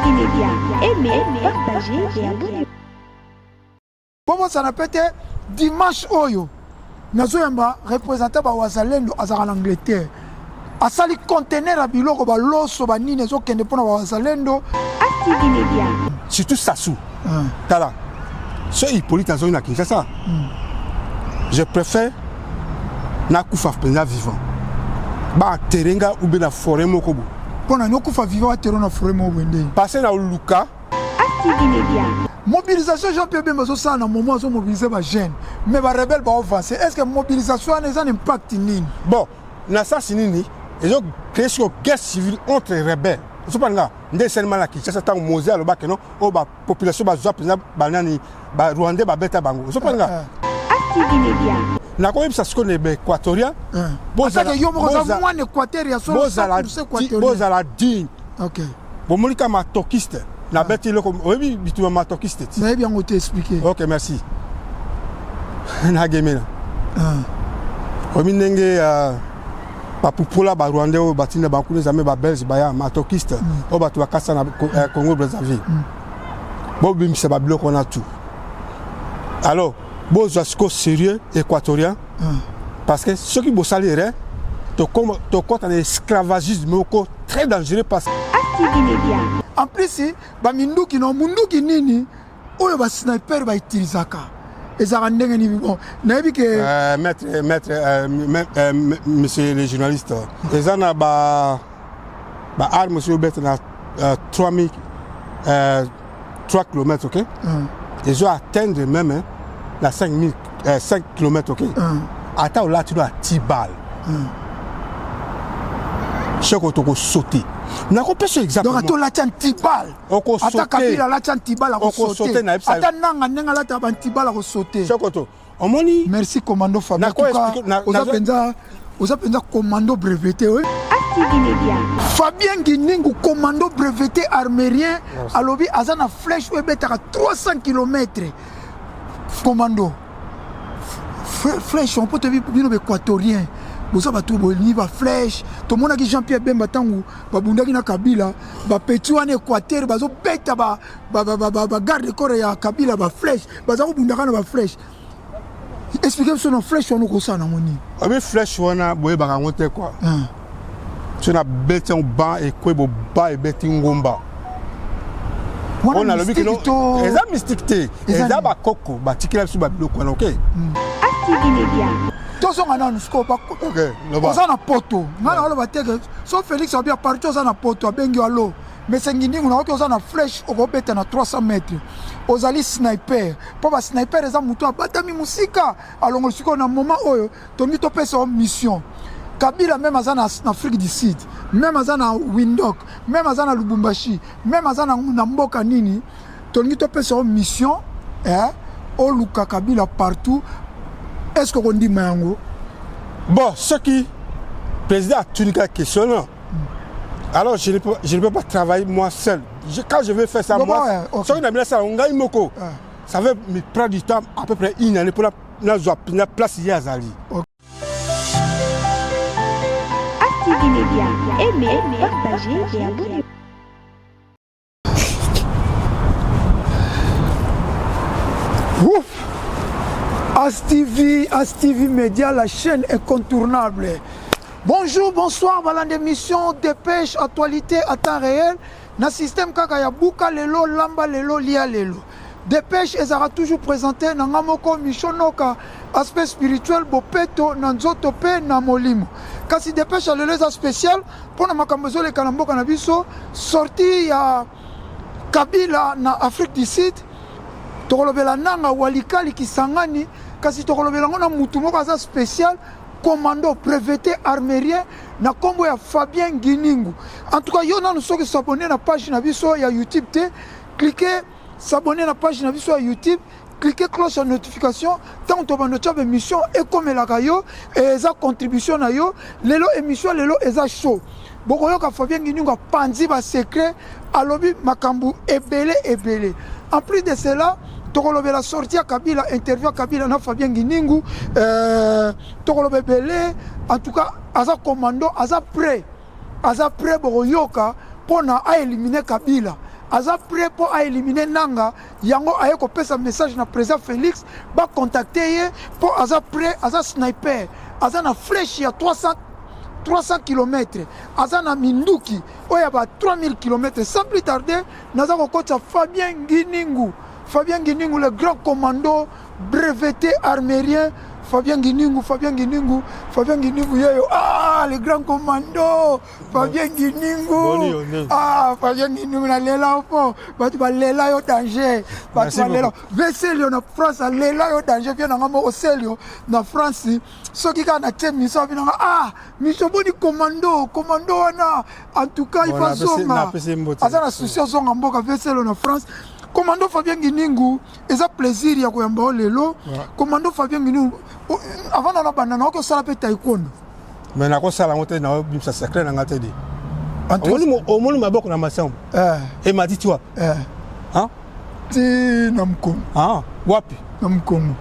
Active Média, aimez, partagez et abonnez. Comment ça n'a pas été dimanche oyo nazoyamba représentant ba wazalendo azaka en Angleterre asali conteneur à biloko ba loso ba nini ezokende pona ba wazalendo. Active Média. Surtout Sassou. Tala. Ce Hippolyte Azoni na Kinshasa. Je préfère na kufa pena vivant. Ba terenga ou bien la forêt mokobo. Pona no kufa vivant a terona forêt mo wende. Passer na Luka. Active Média. Mobilisation Jean-Pierre Bemba so ça na moment so mobiliser ba jeune mais ba rebelle ba avancer. Est-ce que mobilisation a un impact nini? Bon, na ça sinini, ils ont créé une guerre civile entre les rebelles. Ce pas là, ndé seulement la Kinshasa tant Mosé aloba que non, o ba population ba zwa président banani ba Rwandais ba beta bango. Ce pas là. Active Média. Na ko yebisa siko ne be équatorien. Bozala yo mo za mwana Équateur ya so bozala digne. OK. Bon monika matokiste. Na beti loko oui bitu matokiste. Na bien on t'expliquer. OK, merci. Na gemena. Ominenge papupula ba Rwandais o batina ba kune zame ba Belge ba ya matokiste o batu bakasa na Congo Brazzaville. Bo bimisa ba biloko na tout. Alors, bon jusqu'au sérieux équatorien parce que ceux qui bossalieraient to compte en esclavagisme très dangereux parce que Active Média. en plus ba minduki no munduki nini oyo ba sniper ba utilisaka ezaka ndenge ni bon nayebi ke maître monsieur le journaliste ezana ba arme sur bet na 3000 3 km, OK. Ils ont atteindre même la 5 km, OK. Attends là tu dois 10 balles. Chaque auto sauter. Na ko pêche exactement. Donc la tient 10 balles. Ata kabila la tient 10 balles à sauter. Ata nanga nenga la ta 10 balles à sauter. Chaque auto. Omoni. Merci commando Fabien. Oza penza commando breveté. Active Média. Fabien Guiningu commando breveté armérien à lobby azana flèche webeta 300 km. Commando. Flèche on peut te dire équatorien. Boza batu boni ba flèche to mona ki Jean-Pierre Bemba tangu babundaki na Kabila ba petit wana Équateur bazo beta ba garde corps ya Kabila ba flèche baza ko bundaka na ba flèche. Expliquez sur nos flèches on ko ça na moni. Abi flèche wana boye ba ngote quoi. Tu na beta on ba et ko bo ba e beti ngomba. On a le but que non. Les amis mystique les aba koko ba tikila su ba biloko na OK. Active Média. Tous on a un scope. OK. On a un poteau. Ngana olo bateke. So Félix a bien parti on a un poteau bengi alo. Mais sengindi on a une flèche au beta na 300 mètres. Ozali sniper. Papa sniper les amuto batami musika. Alors on siko na moment oyo tongi to pesa en mission. Kabila même azana en Afrique du Sud, même azana Windhoek, même azana Lubumbashi, même azana na mboka nini, tongi to pesa en mission o luka Kabila partout. Est-ce qu'on dit mango? Bon, ce qui président a tenu la question là. Alors je ne peux pas travailler moi seul. Quand je veux faire ça moi, ça on a mis ça on gagne moko. Ça va me prendre du temps à peu près une année pour la place hier à Zali. Active Média. Aimez, partagez et abonnez. ASTV Média, la chaîne incontournable. Bonjour, bonsoir, voilà l'émission Dépêche, actualité à temps réel. Dans le système Kakaya Buka Lelo, Lamba Lelo, Lia Lelo. Dépêche, elle sera toujours présentée dans Namoko Michonoka, aspect spirituel, Bopeto, Nanzotope, Namolimo. Kasi Dépêche a le spécial pour la Makambozo, les Kalambo Kanabiso, sorti à Kabila, en Afrique du Sud. Tokolobela nanga walikali kisangani kasi tokolobela ngona mutu moko aza spécial commando breveté armérien na kombo ya Fabien Guiningu. En tout cas yo na soki s'abonner na page na biso ya YouTube te cliquez s'abonner na page na biso ya YouTube cliquez cloche de notification tant to bando tchabe émission et comme la kayo et za contribution na yo lelo émission lelo eza show bokoyo ka Fabien Guiningu panzi ba secret alobi makambu ebele. En plus de cela, Tokolobe la sortie à Kabila, interview à Kabila na Fabien Guiningu, Tokolobe Belé, en tout cas, Aza commando, Aza prêt Boroyoka pour éliminer Kabila. aza prêt pour éliminer nanga yango aye kopesa message na président Félix ba contacter ye pour aza prêt aza sniper aza na flèche ya 300 km aza na minduki oya ba 3000 km sans plus tarder naza kokota Fabien Nginingu le grand commando breveté armérien Fabien Nginingu yeyo le grand commando Fabien Nginingu Fabien Nginingu na lela opo batu ba lela yo danger batu ba lela veselio na France lela yo danger bien ngamo oselio na France soki ka na temi so bina miso boni commando wana en tout cas il faut zonga azana souci zonga mboka veselio na France. Commando Fabien Nginingu, eza plaisir ya koyamba lelo. Commando Fabien Nginingu, avant na bandana ko sala pe taekwondo. Mais na ko sala ngote na bimsa secret na ngate di. Omoni maboko na masambo. Et m'a dit tu vois. Hein? Ti na mkongo. Wapi? Na mkongo.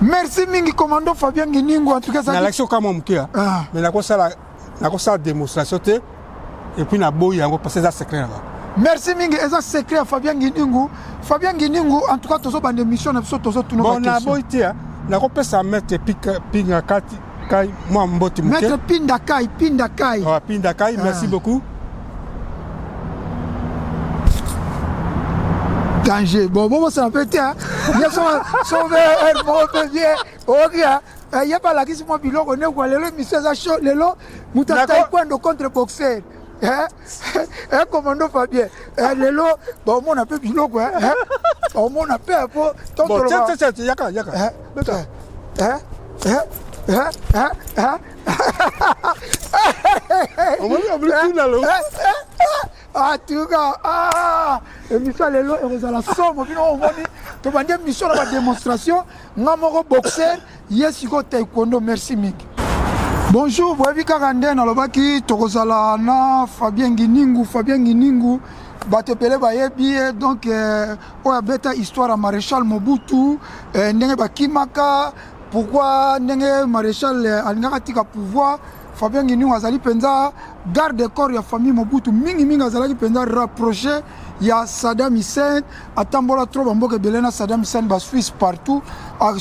Merci mingi commando Fabien Nginingu en tout cas ça. Na l'action kama mkia. Mais na ko sala démonstration te et puis na boy yango passer ça secret là. Merci mingi eza secret à Fabien Nginingu en tout cas tozo bande mission na biso tozo tuna bon na boitia na ko pesa mettre pinga kati kai moi mboti muke mettre pinda kai merci beaucoup danger bon ça peut être ils sont sauver bon bien OK il y a pas la question moi biloko ne ko lelo mission za show lelo mutata kwendo contre boxer commando Fabien lelo bon mon appel biloko mon appel pour bon tiens yaka on va plus là tu gars émission lelo et la somme bino on va to bande mission la démonstration ngamoko boxer yesiko taekwondo merci Mick. Bonjour, Boavi Karanden, alobaki tokozala na Fabien Nginingu, batepele bayebi donc oya beta histoire à maréchal Mobutu, ndenge bakimaka, pourquoi ndenge maréchal alingaka tika pouvoir, Fabien Nginingu azali penza garde corps ya famille Mobutu mingi azalaki penza rapproché ya Saddam Hussein atambola trop bamboka belena Saddam Hussein ba Suisse partout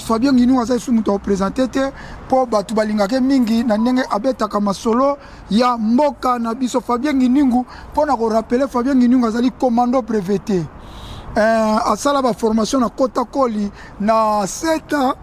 Fabien Nginingu azali sous muto représenter te po batu balingaka mingi na ndenge abetaka masolo ya mboka na biso Fabien Nginingu pona ko rappeler Fabien Nginingu azali commando breveté asala ba formation na Kotakoli na Seta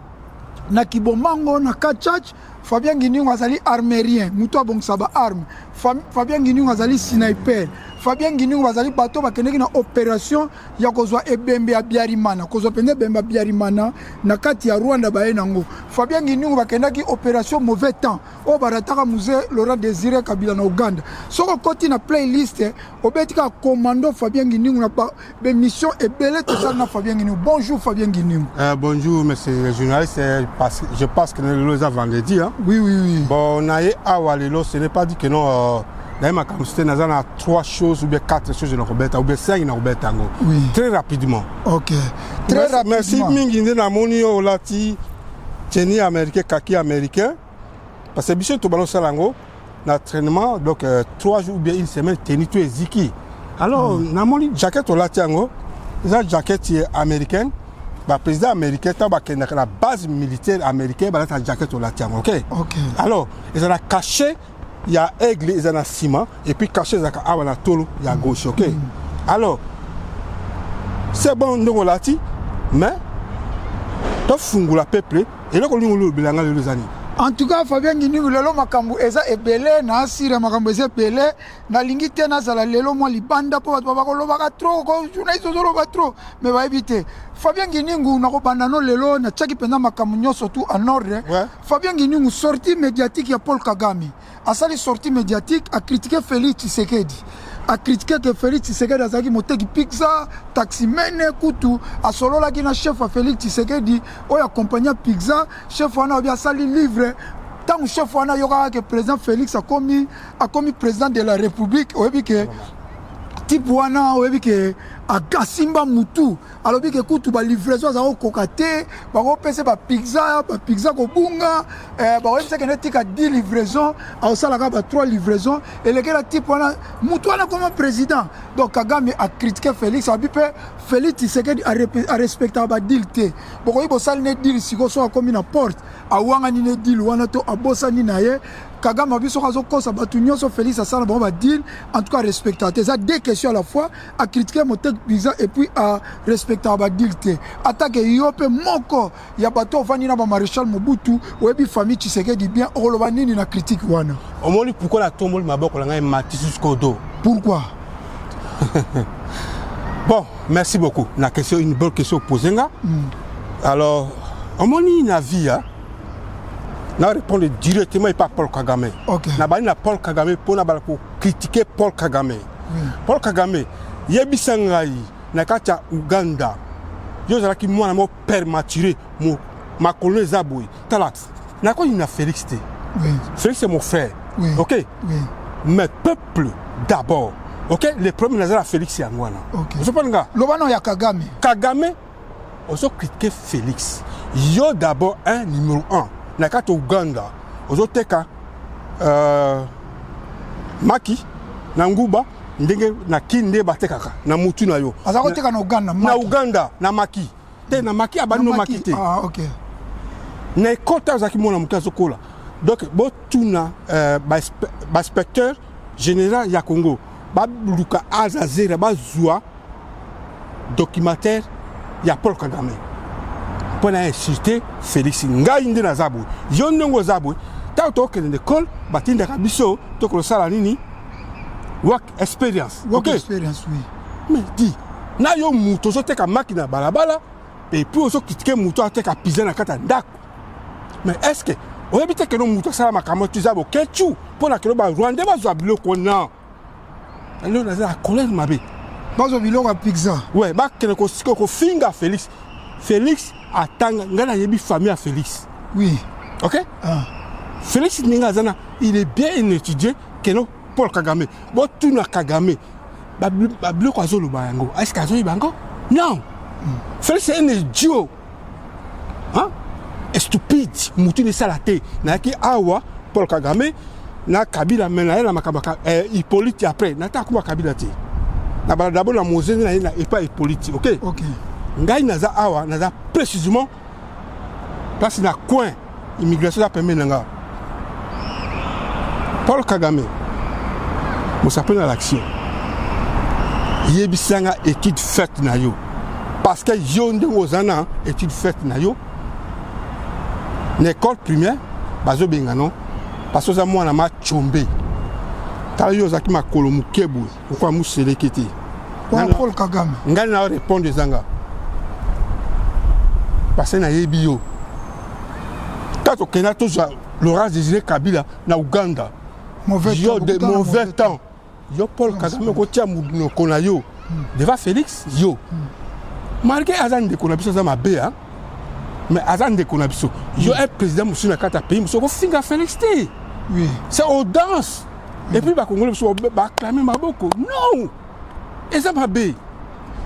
na Kibomango na Kachach. Fabien Nginingu azali armérien, muto abongisa ba arme. Fabien Nginingu azali sniper. Fabien Nginingu azali bato bakendeki na opération ya kozwa ebembe ya Biarimana. Kozwa pende bemba Biarimana na kati ya Rwanda baye nango. Fabien Nginingu bakendaki opération mauvais temps. O barataka musée Laurent Désiré Kabila na Uganda. Soko koti na playlist obetika commando Fabien Nginingu na be mission ebele to ça na Fabien Nginingu. Bonjour Fabien Nginingu. Bonjour monsieur le journaliste, je pense que nous avons vendredi hein. Oui. Bon, ce n'est pas dit que non. D'ailleurs, comme c'était dans 3 choses ou bien 4 choses dans Roberta ou bien 5 dans Roberta. Oui. Très rapidement. Ok. Très rapidement. Merci mingi na moni o lati teni américain kaki américain parce que biso to balon salango l'entraînement donc 3 jours ou bien une semaine teni to eziki. Alors na moni jacket o lati ango, ça jacket américaine. Le président américain est dans la base militaire américaine, il a jacket au latin. Ok. Alors, ils ont caché, il y a aigle, ils ont ciment, et puis caché, il y a tolo, il y a gauche. Ok. Alors, c'est bon, nous avons lati, mais, tu as la peuple, et là, on a les années. En tout cas, Fabien Nginingu lelo makambu eza ebele na asira makambu eza ebele na lingi tena zala lelo mo libanda po bato bakolobaka trop ko journaliste ozoloba trop mais ba éviter Fabien Nginingu na ko banda no lelo na tchaki penda makambu nyoso tout en ordre. Fabien Nginingu sortie médiatique ya Paul Kagame asali sortie médiatique a critiquer Félix Tshisekedi. A critiqué que Félix Tshisekedi azaki moteki pizza taximene kutu a solo la na chef a Félix Tshisekedi o accompagné pizza chef wana obi asali livre tant chef wana yoka que président Félix a commis président de la République obi que type wana obi que akasimba mutu alobi ke kutu ba livraison za koka te ba ko pese ba pizza kobunga ba ko pese ke netika 10 livraison au sala ka ba 3 livraison et le gars type wana mutu wana comme président donc Kagame a critiqué Félix a bipé Félix Tshisekedi a respecté ba deal te boko ibo sala ne deal siko so comme na porte a wanga ni ne deal wana to abosa ni na ye Kagame a biso kazo kosa batu nyonso Félix a sala ba deal en tout cas respecté ça deux questions à la fois à critiquer mon bizarre et puis à respecter ba deal te attaque yope moko ya bato vani na ba maréchal Mobutu webi famille Tshisekedi bien oloba nini na critique wana omoni pourquoi la tombole maboko la ngai matisi skodo pourquoi bon merci beaucoup na question une bonne question posée nga alors omoni na vie na répondre directement et pas Paul Kagame okay. Na bani na Paul Kagame pour na pour critiquer Paul Kagame Paul Kagame yebisa ngai na kati ya Uganda yo zalaki mwana mo permaturé mo makolo zaboui tala na ko ina Félix te Félix c'est mon frère OK mais peuple d'abord OK les premiers nazara Félix ya ngwana OK je pense nga lobano ya Kagame ozo critiquer Félix yo d'abord un numéro 1 na kati Uganda ozo teka Maki na Nguba ndenge na kinde batekaka na mutu na yo azako teka na Uganda na Maki te na Maki abano Maki te OK na kota zaki mona mukazo kola donc botuna ba inspecteur général ya Congo ba luka azazera ba zua documentaire ya Paul Kagame pour insulter Félix ngai ndi na zabu yo ndongo zabu ta to ke l'école batinda kabiso to ko sala nini work experience experience oui mais dis na yo muto so teka makina balabala et puis oso critiquer muto ateka pizza na kata ndako mais est-ce que on habite que no muto sala makamo tu zabo kechu pour na kelo ba Rwanda ba zo biloko na alors na za colère mabe bazo biloko ya pizza ouais ba kene ko siko ko finga Félix atanga ngana yebi famille à Félix oui OK Félix Ningazana il est bien étudié que non Paul Kagame bon tout na Kagame ba biloko azolo bango est-ce qu'azo bango non Félix c'est un idiot stupide mutu ne salate na ki awa Paul Kagame na Kabila mena na makabaka Hippolyte après na ta kuma Kabila ti na ba d'abord la Moselle na et pas Hippolyte OK ngai naza awa naza précisément place na coin immigration la permet nanga Paul Kagame mo s'appelle à l'action yebisanga étude faite na yo parce que yo ndongo zana étude faite na yo l'école primaire bazo bengano parce que ça moi na ma chombe ta yo zaki makolo mukebu pourquoi mu selekete Paul Kagame ngai na répondre zanga parce que na yebio quand on connaît tout Laurent Désiré Kabila na Uganda mauvais temps yo Paul Kagame ko tia muduno kona yo devant Félix yo malgré azan de kona biso za mabe mais azan de kona biso yo un président musu na kata pays musu ko finga Félix te oui c'est audace et puis ba congolais biso ba clamer maboko non et ça mabe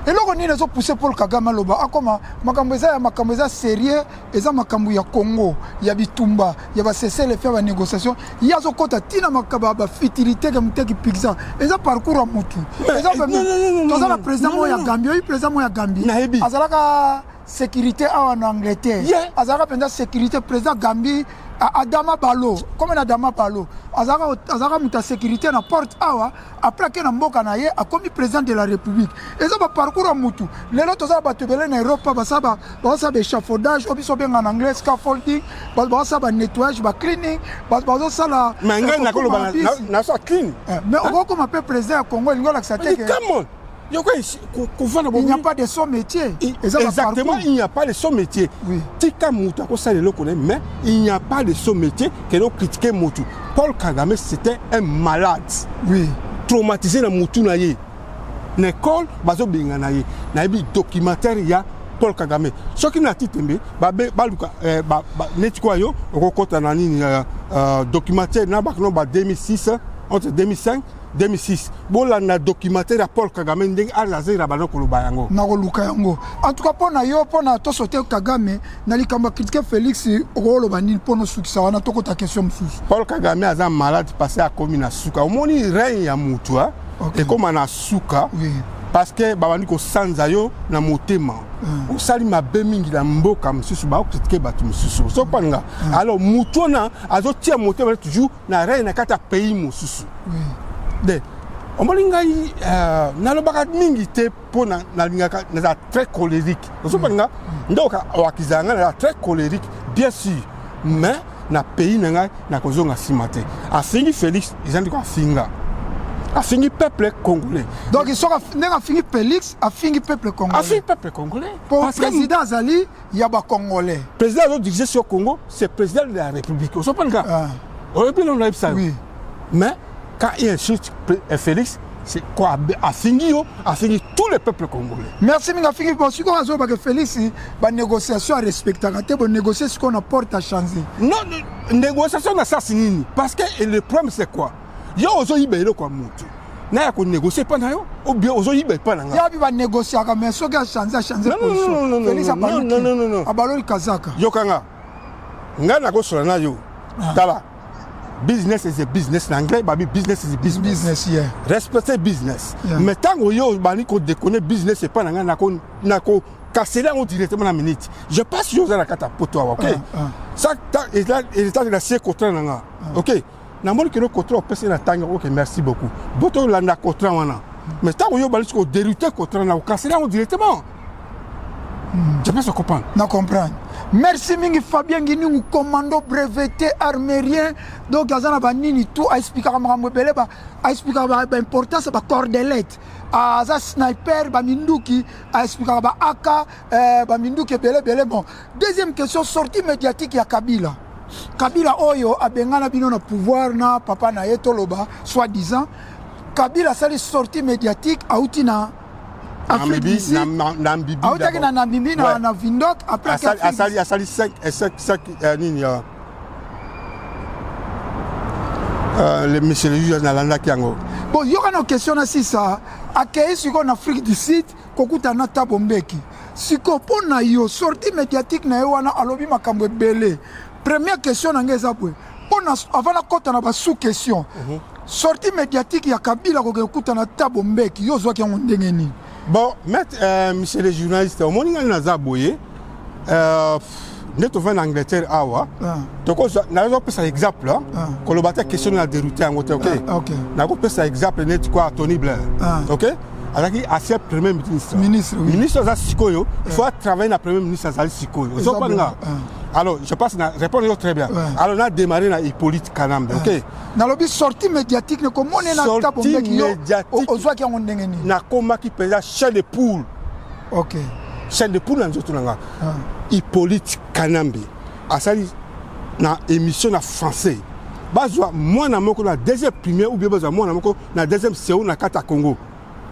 et là on est poussé Paul Kagame loba akoma makambo eza sérieux eza makambo ya Congo ya bitumba ya ba cesser les faire ba négociation ya zo kota tina makaba ba futilité que muteki pizza eza parcours mutu eza toza na président mo ya Gambie oui président mo ya Gambie azalaka sécurité en Angleterre azalaka penda sécurité président Gambie Adama Balo comme Adama Balo azaka muta sécurité na porte awa après que na mboka na ye a commis président de la République et ça va parcours mutu lelo toza ba tebele na Europe ba saba échafaudage obiso benga en anglais scaffolding ba saba nettoyage ba cleaning ba sala mais ngai na kolo na so clean mais on comme appelle président ya Congo lingola que come on il n'y a pas de son métier. Exactement, il n'y a pas de son métier. Tika Mouta, mais il n'y a pas de son métier que nous critiquons Moutou. Paul Kagame, c'était un malade. Oui. Traumatisé dans Moutou Naye. L'école, bazo binganaye. Naïbi documentaire, il y a Paul Kagame. Ce qui n'a pas été baluka, netikoyo, on rencontre un documentaire, 2006, entre 2005 2006 bolanda documentaire ya Paul Kagame ndenge azazira bano koloba yango nakoluka yango en tout cas mpona yo mpona tosote Kagame na likambo critiquer Félix okoloba nini mpona osukisa wana tokota question mosusu. Paul Kagame aza malade passé akomi na suka omoni rein ya mutu ekoma na suka parce que babandi kosanza yo na motema osali mabe mingi na mboka mosusu bakokritike bato mosusu sopanga alors mutu wana azotia motema toujours na rein na kati ya pays mosusu de omoni ngai nalobaka mingi te mpo nalingaka naza très colérique osopanga ndoka wakizanga naza très colérique bien sûr mais na pays na ngai nakozonga nsima te afingi Félix ezandi koafinga afingi peuple congolais. Donc il sera fini Félix, afingi peuple congolais. Afingi peuple congolais. Pour le président Azali, il y a pas congolais. Le président qui dirige sur le Congo, c'est le président de la République. On ne sait pas le cas. Oui. Mais quand il y a un chute Félix, c'est quoi afingi tous les peuples congolais. Merci minga afingi bon si on a que Félix ba négociation à respecter ba négocier ce qu'on apporte à changer. Non, négociation na ça c'est parce que le problème c'est quoi? Yo ozo yibelo kwa mutu na ya ko négocier pas na yo ou bien ozo yibelo pas na nga ya bi ba négocier ka mais so ga changer position Félix non abaloli kazaka yo kanga nga na ko sola na yo tala business is a business en anglais babi business is a business yeah respecter business mais tango yo bani ko déconner business c'est pas na nga na ko casser là on directement na minute je passe yo za la kata poto OK ça et là de la c'est contre na nga OK na moni que le contrat opesi na tanga OK merci beaucoup boto landa contrat wana mais tant yo bali ko dérouter contrat na casser là directement je pense comprendre na comprendre merci mingi Fabien Nginingu commando breveté armérien donc azana ba nini tout a expliquer makambo belé ba a expliquer ba importance ba cordelette aza sniper ba minduki a expliquer ba AK ba minduki belé bon deuxième question sortie médiatique ya Kabila oyo abengana bino na pouvoir na papa na yetoloba soi-disant Kabila sali sortie médiatique auti na Afrique d'ici na Mbibi auti na Mbibi na Vindok après asali 5 nini le monsieur le juge na landa kiango bon yoka na question na sisa akei siko na Afrique du Sud kokuta na Tabombeki siko pona yo sortie médiatique na yo wana alobi makambo ebele. Première question nangeza bwe. Avant la kota na ba sous question. Sortie médiatique ya Kabila ko kuta na Tabombeki yo zwa ki ndenge ni. Bon, monsieur le journaliste, au moment où nous avons nous sommes en Angleterre, donc nous avons pris un exemple, quand le bataille question de dérouter en côté, nous avons pris un exemple, Tony Blair, ok? Alors qu'il a fait premier ministre. Ministre Sikoyo, il faut travailler dans le premier ministre Sikoyo. Alors, je pense que répondre très bien. Alors, on a démarré dans Hippolyte Kanambe, ok? Dans le sortie médiatique, comment on est dans la sortie médiatique, na koma qui pèse chaîne de poule. Ok. Chaîne de poule, Hippolyte Kanambe. Asali, na émission na français. Bazwa, moi, na moko na deuxième première, ou bien bazwa, moi, na moko na deuxième séo na Kata Congo.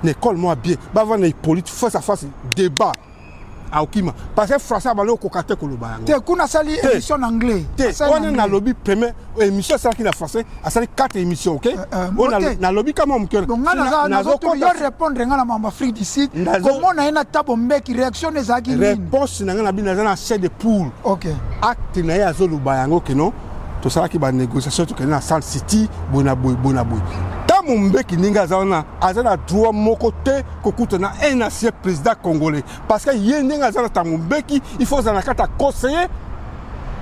N'école moi bien. Bazwa na Hippolyte face à face, débat. Aukima parce que français balo ko kate ko loba yango te kuna sali émission en anglais on a lobby première émission ça qui na français a sali 4 émissions OK on a lobby comment mon cœur donc na zo répondre ngala mamba Afrique du Sud comment na ina Tabombeki réaction ezaki nini réponse na ngana bina na chaîne de poule OK acte na ya zo loba yango que non to sala ki ba négociation to que na Salt City bona boy Tabombeki ninga zaona azana droit moko te kokuta na un ancien président congolais parce que yenga zana Tabombeki il faut zana kata conseiller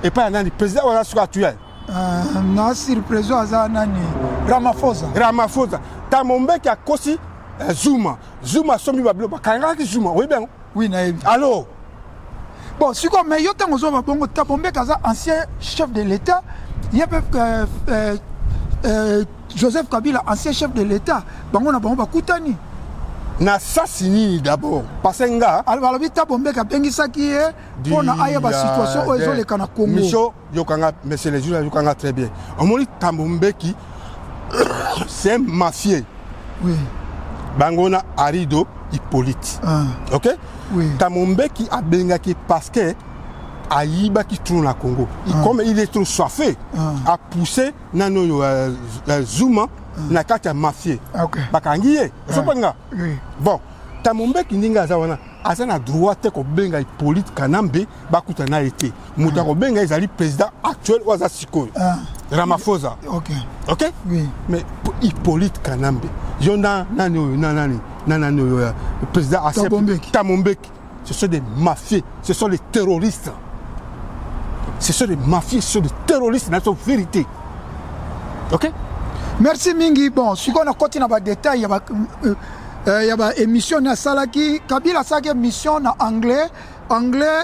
et pas un président wala sur actuel na surprise azana ni Ramaphosa Tabombeki a kosi Zuma somi bablo bakanga ki Zuma oui bien oui na alors bon si comme mais yo tango zo babongo Tabombeki aza ancien chef de l'état il y a Joseph Kabila, ancien chef de l'État, bango na bango bakutani. Na sasini d'abord, parce que nga. Alors Tabombeki abengisa ki pour na aya ba situation o ezole kana Congo. Micho yokanga monsieur le juge yokanga très bien. Omoni Tabombeki c'est un mafieux. Oui. Bango na Arido Hippolyte. OK? Oui. Tabombeki abengaki parce que Aïba qui tourne Congo. Comme il est trop soifé, a poussé Nano Zuma na kati ya mafie Ok. bakangi ye ozopanga Oui. bon Tamombeki ndinga aza wana aza na droit te kobenga Hippolyte Kanambe bakuta na ete moto akobenga ezali président actuel ou aza sikoyo Ramaphosa. Ok. Ok? Oui. Mais Hippolyte Kanambe yo nani oyo président Tamombeki ce sont des mafieux, ce sont des terroristes. Ce sont des mafieux, ce sont des terroristes, c'est la vérité. Ok? Merci mingi. Bon, si on a continué à détail, il y a une émission na salaki, Kabila salaki émission na anglais. Anglais,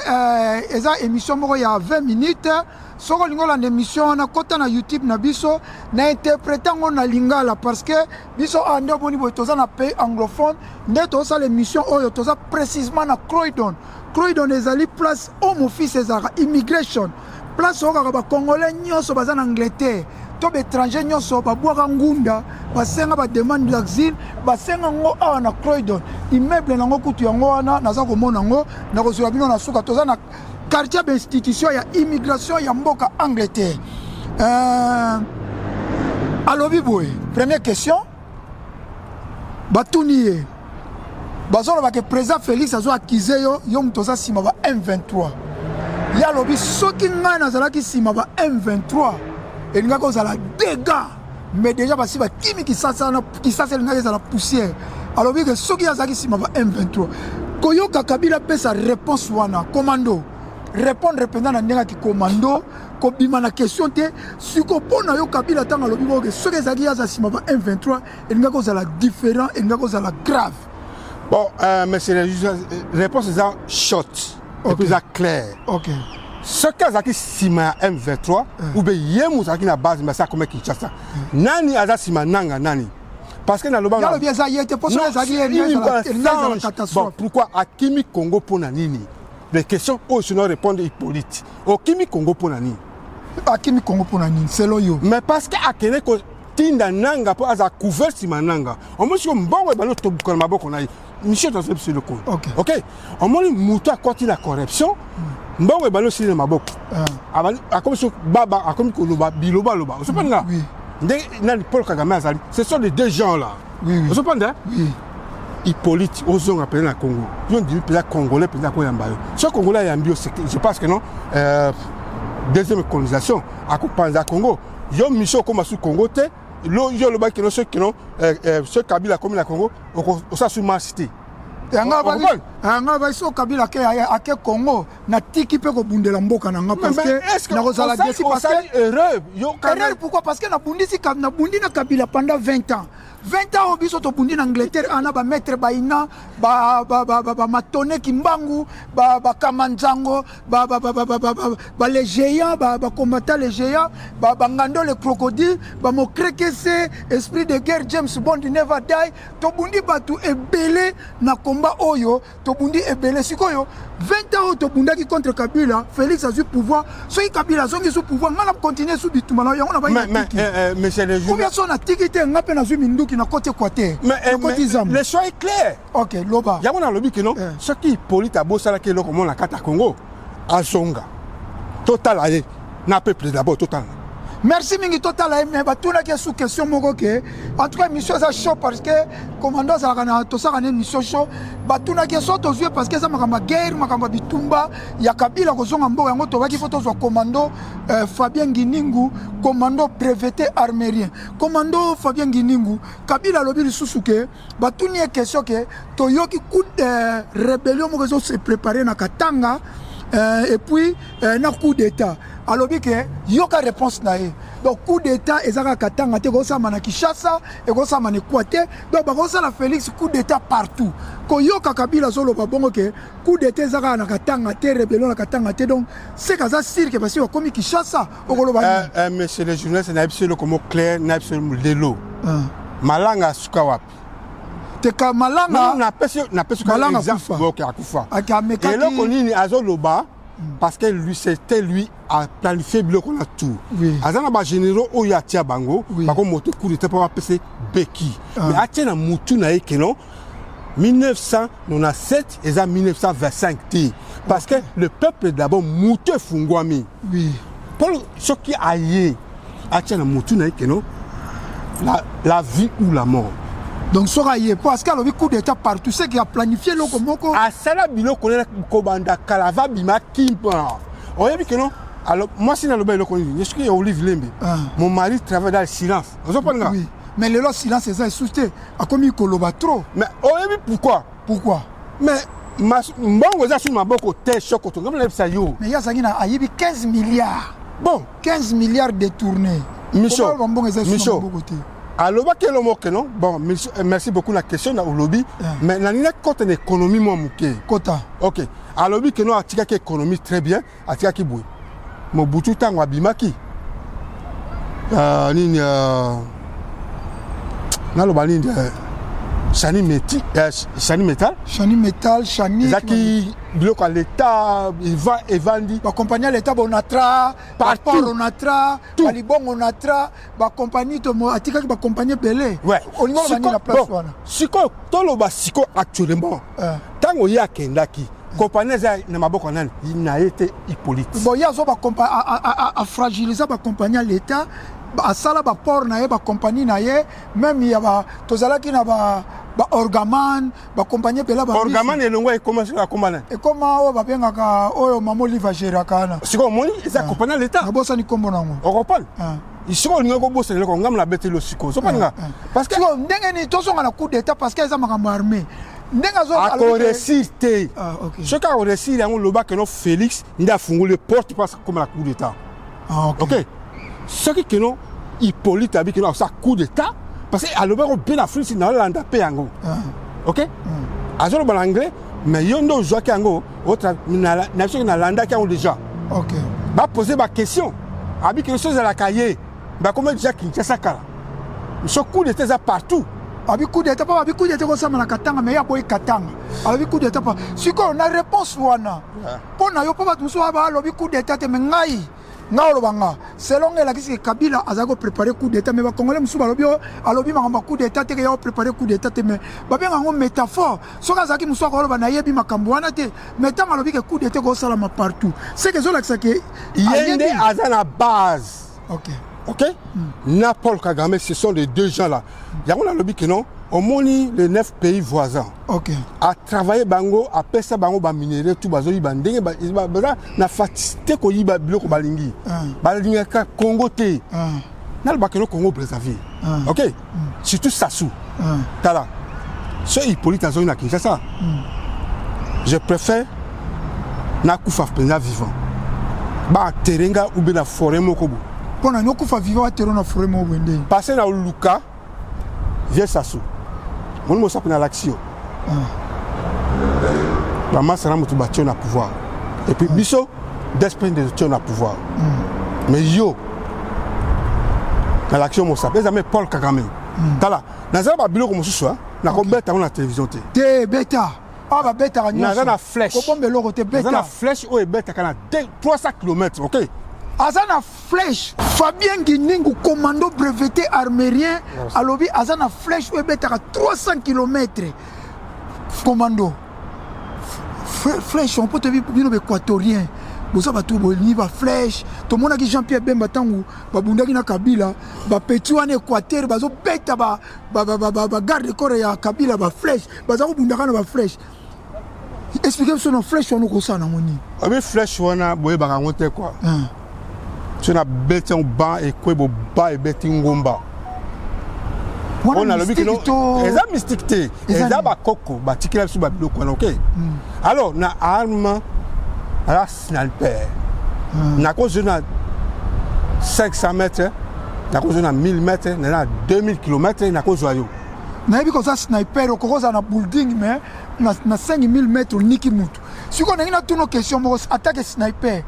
eza émission moko ya 20 minutes. Soko lingola na émission na kota na YouTube na biso na interprétant on na lingala parce que biso ande boni bo toza na pays anglophone, nde toza l'émission oyo toza précisément na Croydon. Croydon ezali place home office ezaka immigration. Place oyo ba congolais nyonso baza na Angleterre. To étranger nyonso babwaka ngunda basenga ba demande d'asile basenga ngo awa na Croydon immeuble nango kutu yango wana naza komona ngo na kozula bino na suka toza na quartier d'institution ya immigration ya mboka Angleterre. Alobi boy, première question batuniye bazolo ba ke président Félix azo accuser yo mtoza sima ba M23 ya lobi soki nga nazalaki sima ba M23 et nous avons des dégâts, mais déjà parce que Kimi qui s'assène dans la poussière. Alors que ceux qui ont dit M23, Koyoka Kabila peut sa réponse wana commando. Répondre pendant la négative commando, comme la question est si qu'on a yo Kabila tant alors que ceux qui ont dit M23, et nous avons la différent et nous avons la grave. Bon, mais c'est la réponse est short, et plus claire. Ok. Ce cas qui sima M23 ou bien yemu qui na base mais ça comme Kinshasa nani aza sima nanga nani parce que na loba ya bien ça y était pour ça bon pourquoi Akimi Congo pona nini les questions où je ne répondre Hippolyte au Kimi Congo pona nini Akimi Congo pona nini c'est loyo mais parce que akene ko tinda nanga pour aza couvert sima nanga on me dit mbongo balo to bukana maboko na Michel dans le coup OK on me dit muta côté la corruption mbongo ebalo sile maboko akomi so baba akomi koloba biloba loba osopanda ndenge nani Paul Kagame azali ce sont les deux gens là osopanda Hippolyte ozonga pele na Congo yo ndimi pele congolais pele ko yamba yo ce congolais yambi je pense que non deuxième colonisation akopanza Congo yo miso koma su Congo te lo yo loba que non ce Kabila comme la Congo osa su ma cité anga ba so Kabila ke Congo na tiki pe ko bundela mboka nanga parce que na kozala desi parce que erreur pourquoi parce que na bundi na Kabila pendant 20 ans 20 ans biso to bundi na Angleterre ana ba maître baina ba matone kimbangu ba kamanzango ba les géants ba combattant les géants ba ngando les crocodiles ba mo krekese esprit de guerre James Bond never die to bundi batu ebele na combat oyo to bundi ebele sikoyo 20 ans to bundaki contre Kabila Félix a eu pouvoir so Kabila zongi sous pouvoir ngala continuer sous bituma na yango na ba mais c'est les jours combien sont na tikité ngape na zu minduki na côté Équateur le choix est clair OK loba yango na lobi que non ce qui Hippolyte abosala ke loko mona kata Congo azonga total aye na peuple d'abord total. Merci mingi total mais batuna ke sous question moko ke en tout cas mission ça chaud parce que commandant ça kana to ça kana mission chaud batuna ke so to parce que ça makamba guerre makamba bitumba ya Kabila ko zonga mboka yango to baki photo zo commando Fabien Giningu commando breveté armérien commando Fabien Giningu Kabila lobi lisusu ke batuni question ke to yoki coup de rébellion moko zo se préparer na Katanga et puis na coup d'état alobi ke yoka réponse na ye donc coup d'état ezaka Katanga te ko sama na Kinshasa et ko sama na Équateur donc ba ko sala Félix coup d'état partout ko yoka Kabila zolo ba bongo ke coup d'état ezaka na Katanga te rébellion na Katanga te donc c'est kaza cirque parce que comme Kinshasa o ko loba monsieur le journaliste na absolument comme clair na absolument lelo malanga suka wapi teka malanga na peso malanga akufa et là konini azoloba parce que lui c'était lui a planifié biloko na tout azana ba généraux oya tia bango ba ko moto coup d'état pas passer beki mais atia na mutu na ekeno 1997 et en 1925 parce que le peuple d'abord mutu fungwami pour ce qui aye atia na mutu na ekeno la vie ou la mort. Donc sera yé parce qu'à le coup d'état partout c'est qui a planifié le komoko. À sala bilo connaît kobanda kalava bima kimpa. On a vu que non. Alors moi si dans le bail le connais. Je suis Olive Lembe. Mon mari travaille dans le silence. Vous comprenez? Oui. Mais le silence c'est ça souté. A comme il koloba trop. Mais on a vu pourquoi? Pourquoi? Mais bon vous avez ma beaucoup tel choc autour comme ça yo. Mais il y a ça qui a 15 milliards. Bon, 15 milliards détournés. Michaud. Alors, non? Bon, merci beaucoup la question au lobby. Mais il y a une économie moi Kota. OK. Alors que nous atika qui économie très bien, atika qui boui. Mo butu tango abimaki. Ni na lo bani Chani Metal. Zaki bloque à l'État, il va et vendre. La compagnie à l'État, on a tra, partout on a tra, Balibon on a tra, la compagnie de moi, Atika qui va compagnie belé. Ouais. On y va la place. Si quoi, tout le basico actuellement, tant qu'il y a Kendaki, compagnie n'a pas beaucoup il n'a été Hippolyte. Bon, il y a à fragiliser la compagnie à l'État. À sala ba port na ye ba compagnie na ye même il y a ba tozala ki na ba orgaman ba compagnie pela ba orgaman elongo e commencer à commander et comment o ba bengaka oyo mamo liva gera kana siko moni eza compagnie l'état na bosa ni kombo nango on comprend isiko lingo bosa le ko ngam na betelo siko so panga parce que ndenge ni tozonga na coup d'état parce que eza makambo armée ndenga zo a réussite ce qu'a réussi yango loba que no Félix nda fungule porte parce comme la coup d'état OK. Ce qui est non, Hippolyte a dit que ça coup d'état parce qu'à l'obéro bien l'Afrique c'est dans l'anda péango. OK? Azolo en anglais mais yondo joie kango autre nation na landa qui ont déjà. OK. Ba poser ma question. Abi que chose à la cahier. Ba comment déjà Kinshasa kala. Ce coup d'état ça partout. Abi coup d'état pas abi coup d'état comme ça na katanga mais ya boy katanga. Abi coup d'état pas. Si qu'on a réponse wana. Pour na yo pas tout ça ba lobi coup d'état te mengai. Selon la question Kabila a préparé coup d'état mais les Congolais musuba lobi alobi makamba coup d'état te ya préparé coup d'état te mais ba bien ngo métaphore soka zaki musuba ko ba na yebi makambo wana te mais tant alobi que coup d'état ko sala partout c'est que zo la que yende azana base. OK na Paul Kagame ce sont les deux gens là yango na lobi que non au moni les 9 pays voisins. OK. A travailler bango a pesa bango ba minerai tout bazo yiba ndenge ba na fatité ko yiba biloko balingi. Balingi ka Congo te. Na le bakeno Congo Brazzaville. OK. Surtout Sassou. Tala. Ce Hippolyte azoni na Kinshasa. Je préfère na kufa pena vivant. Ba terenga ou be na forêt mokobo. Pona no kufa vivant a terona forêt mokobo ndé. Passer na Luka via Sassou. On ne sait pas l'action. Maman sera mon bâti au pouvoir. Et puis biso d'esprit de au pouvoir. Mais yo dans l'action mon sapé ça met Paul Kagame. Tala nazala ba biloko mosusu na ko beta na télévision te. Te beta. Ah ba beta nyonso. Nazala flèche. Ko bombe loko te beta. Nazala flèche o beta kana 300 km, OK? Azana flèche Fabien Guiningu commando breveté armérien à lobby Azana flèche ou betaka 300 km commando flèche on peut te dire bino équatorien bosa batu boni ba flèche to mona ki Jean-Pierre Bemba tangu babundaki na Kabila ba petit wana Équateur bazo beta ba garde corps ya Kabila ba flèche baza ko bundaka na ba flèche expliquez sur nos flèches on ko sana moni avec flèche wana boye ba ngote quoi. Tu as bêté un banc et quoi bas et bêté un gomba. On a le but que non. Les armes mystiques, les armes à coco, bâtikila sous babilo quoi, OK. Alors, na arme à la sniper. Na cause de 500 mètres, na cause de 1000 mètres, na 2000 km, na cause de yo. Na bi comme ça sniper au cause na building mais na 5000 mètres niki mutu. Si on a une autre question, moi attaque sniper.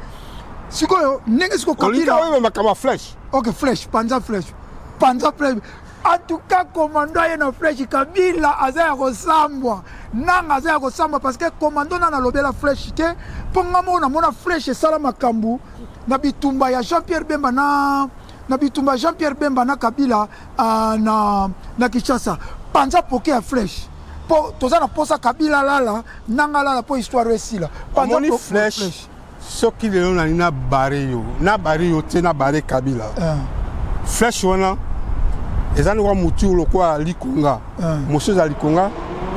Si quoi, n'est-ce que Kabila ma flèche. OK, flèche, panza flèche. En tout cas, commando y a une flèche Kabila azaya ressemble. Nanga azaya ressemble parce que commando na lobé la flèche te ponga mona flèche sala makambu na bitumba ya Jean-Pierre Bemba na bitumba Jean-Pierre Bemba na Kabila na Kinshasa. Panza poke ya flèche. Po tozana posa Kabila lala nanga lala po histoire ici là. Panza flèche. Ce qui est là, na barré yo, te na barré Kabila. Flèche wana, eza ndeko mutu lokwa likonga monsieur za likonga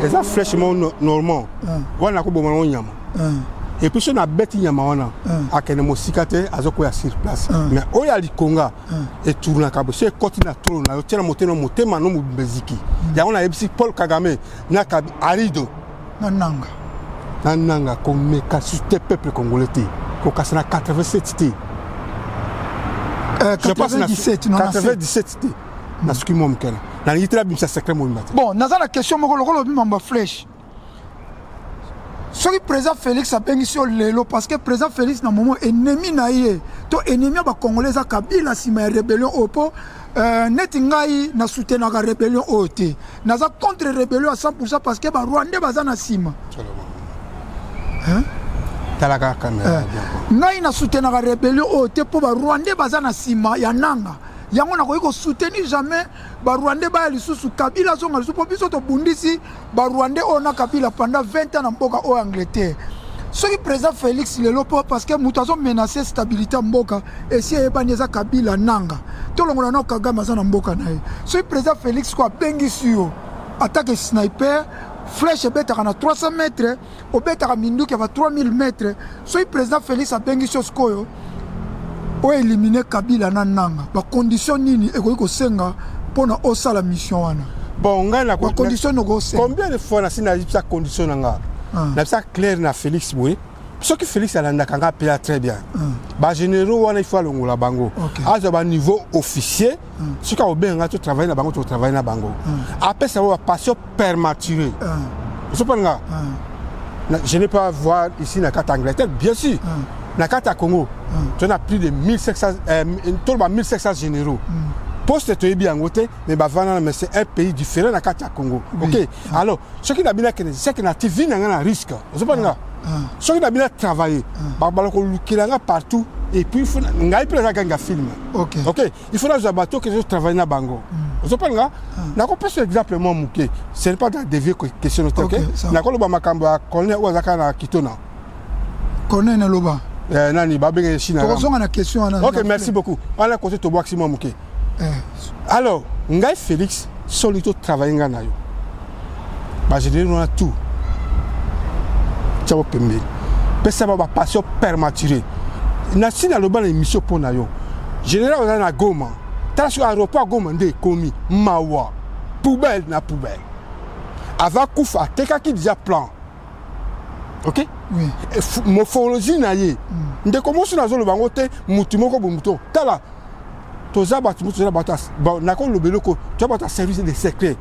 eza fraîchement normand wana ko bomana nyama et puis na beti nyama wana akene mosika te azokoya sur place mais oya likonga et tourna kabo c'est côté na tolo na tena motema motema no mubeziki ya ona ebisi Paul Kagame na kabi arido nananga comme kasute peuple congolais ko kasana 87 te 97 non 97 te na suki mom kena na yitra bimsa secret mo mbata bon naza na question moko lokolo bimamba flèche soki président Félix abengisi lelo parce que président Félix na moment ennemi na ye to ennemi ba congolais a Kabila sima ya rébellion opo neti ngai na soutenaka rébellion ote naza contre rébellion à 100% parce que ba Rwandais baza na sima talaka kamera ngai na soutenaka rébellion ote po ba Rwandais baza na sima ya nanga yango na ko soutenir jamais ba Rwandais ba lisusu Kabila zonga lisusu po biso to bundisi ba Rwandais ona Kabila pendant 20 ans na mboka o Angleterre soki président Félix lelo po parce que mutazo menacer stabilité mboka et si ebanyeza Kabila nanga to longola na Kagame za na mboka na ye soki président Félix ko bengisi yo attaque sniper flèche betaka na 300 mètres au betaka minduki va 3000 mètres soki président Félix abengisi skoyo o éliminer Kabila na nanga ba condition nini ekoki ko senga pona osala mission wana bon ngai na ba condition no go senga combien de fois na sina sa condition nga na ça clair na Félix oui ce que Félix alanda kanga paya très bien ba généraux wana il faut longola bango à ba niveau officier ce ka obenga to travailler na bango to travailler na bango après ça va passion prématurée je pense nga je n'ai pas voir ici na carte Angleterre bien sûr na carte Congo tu as plus de 1500 généraux poste to ebi angote mais bavana mais c'est un pays différent na carte Congo OK alors ce qui n'a bien que c'est que na TV na risque je pense nga ce qui n'a bien travailler ba baloko lukilanga partout et puis il faut ngai pela ganga film OK il faut na bateau que je travaille na bango je pense nga na ko pese exemple moi muke c'est pas dans des questions OK na ko loba makambo colonel wazaka na kitona colonel na loba nani babenge china to na question ana OK merci beaucoup on a côté to boxi moi muke alors ngai Félix solito travailler nga na yo ba je dis na tout tchao pembe pesa ba passion prématurée na sina loba na émission pona yo général na Goma ta sur aéroport Goma ndé komi mawa poubelle na poubelle avant kufa teka ki déjà plan OK oui morphologie na ye ndé commence na zo lo bango te mutu moko bo muto tala toza batu mutu na batas bon na ko lobelo ko tu ba ta service de secret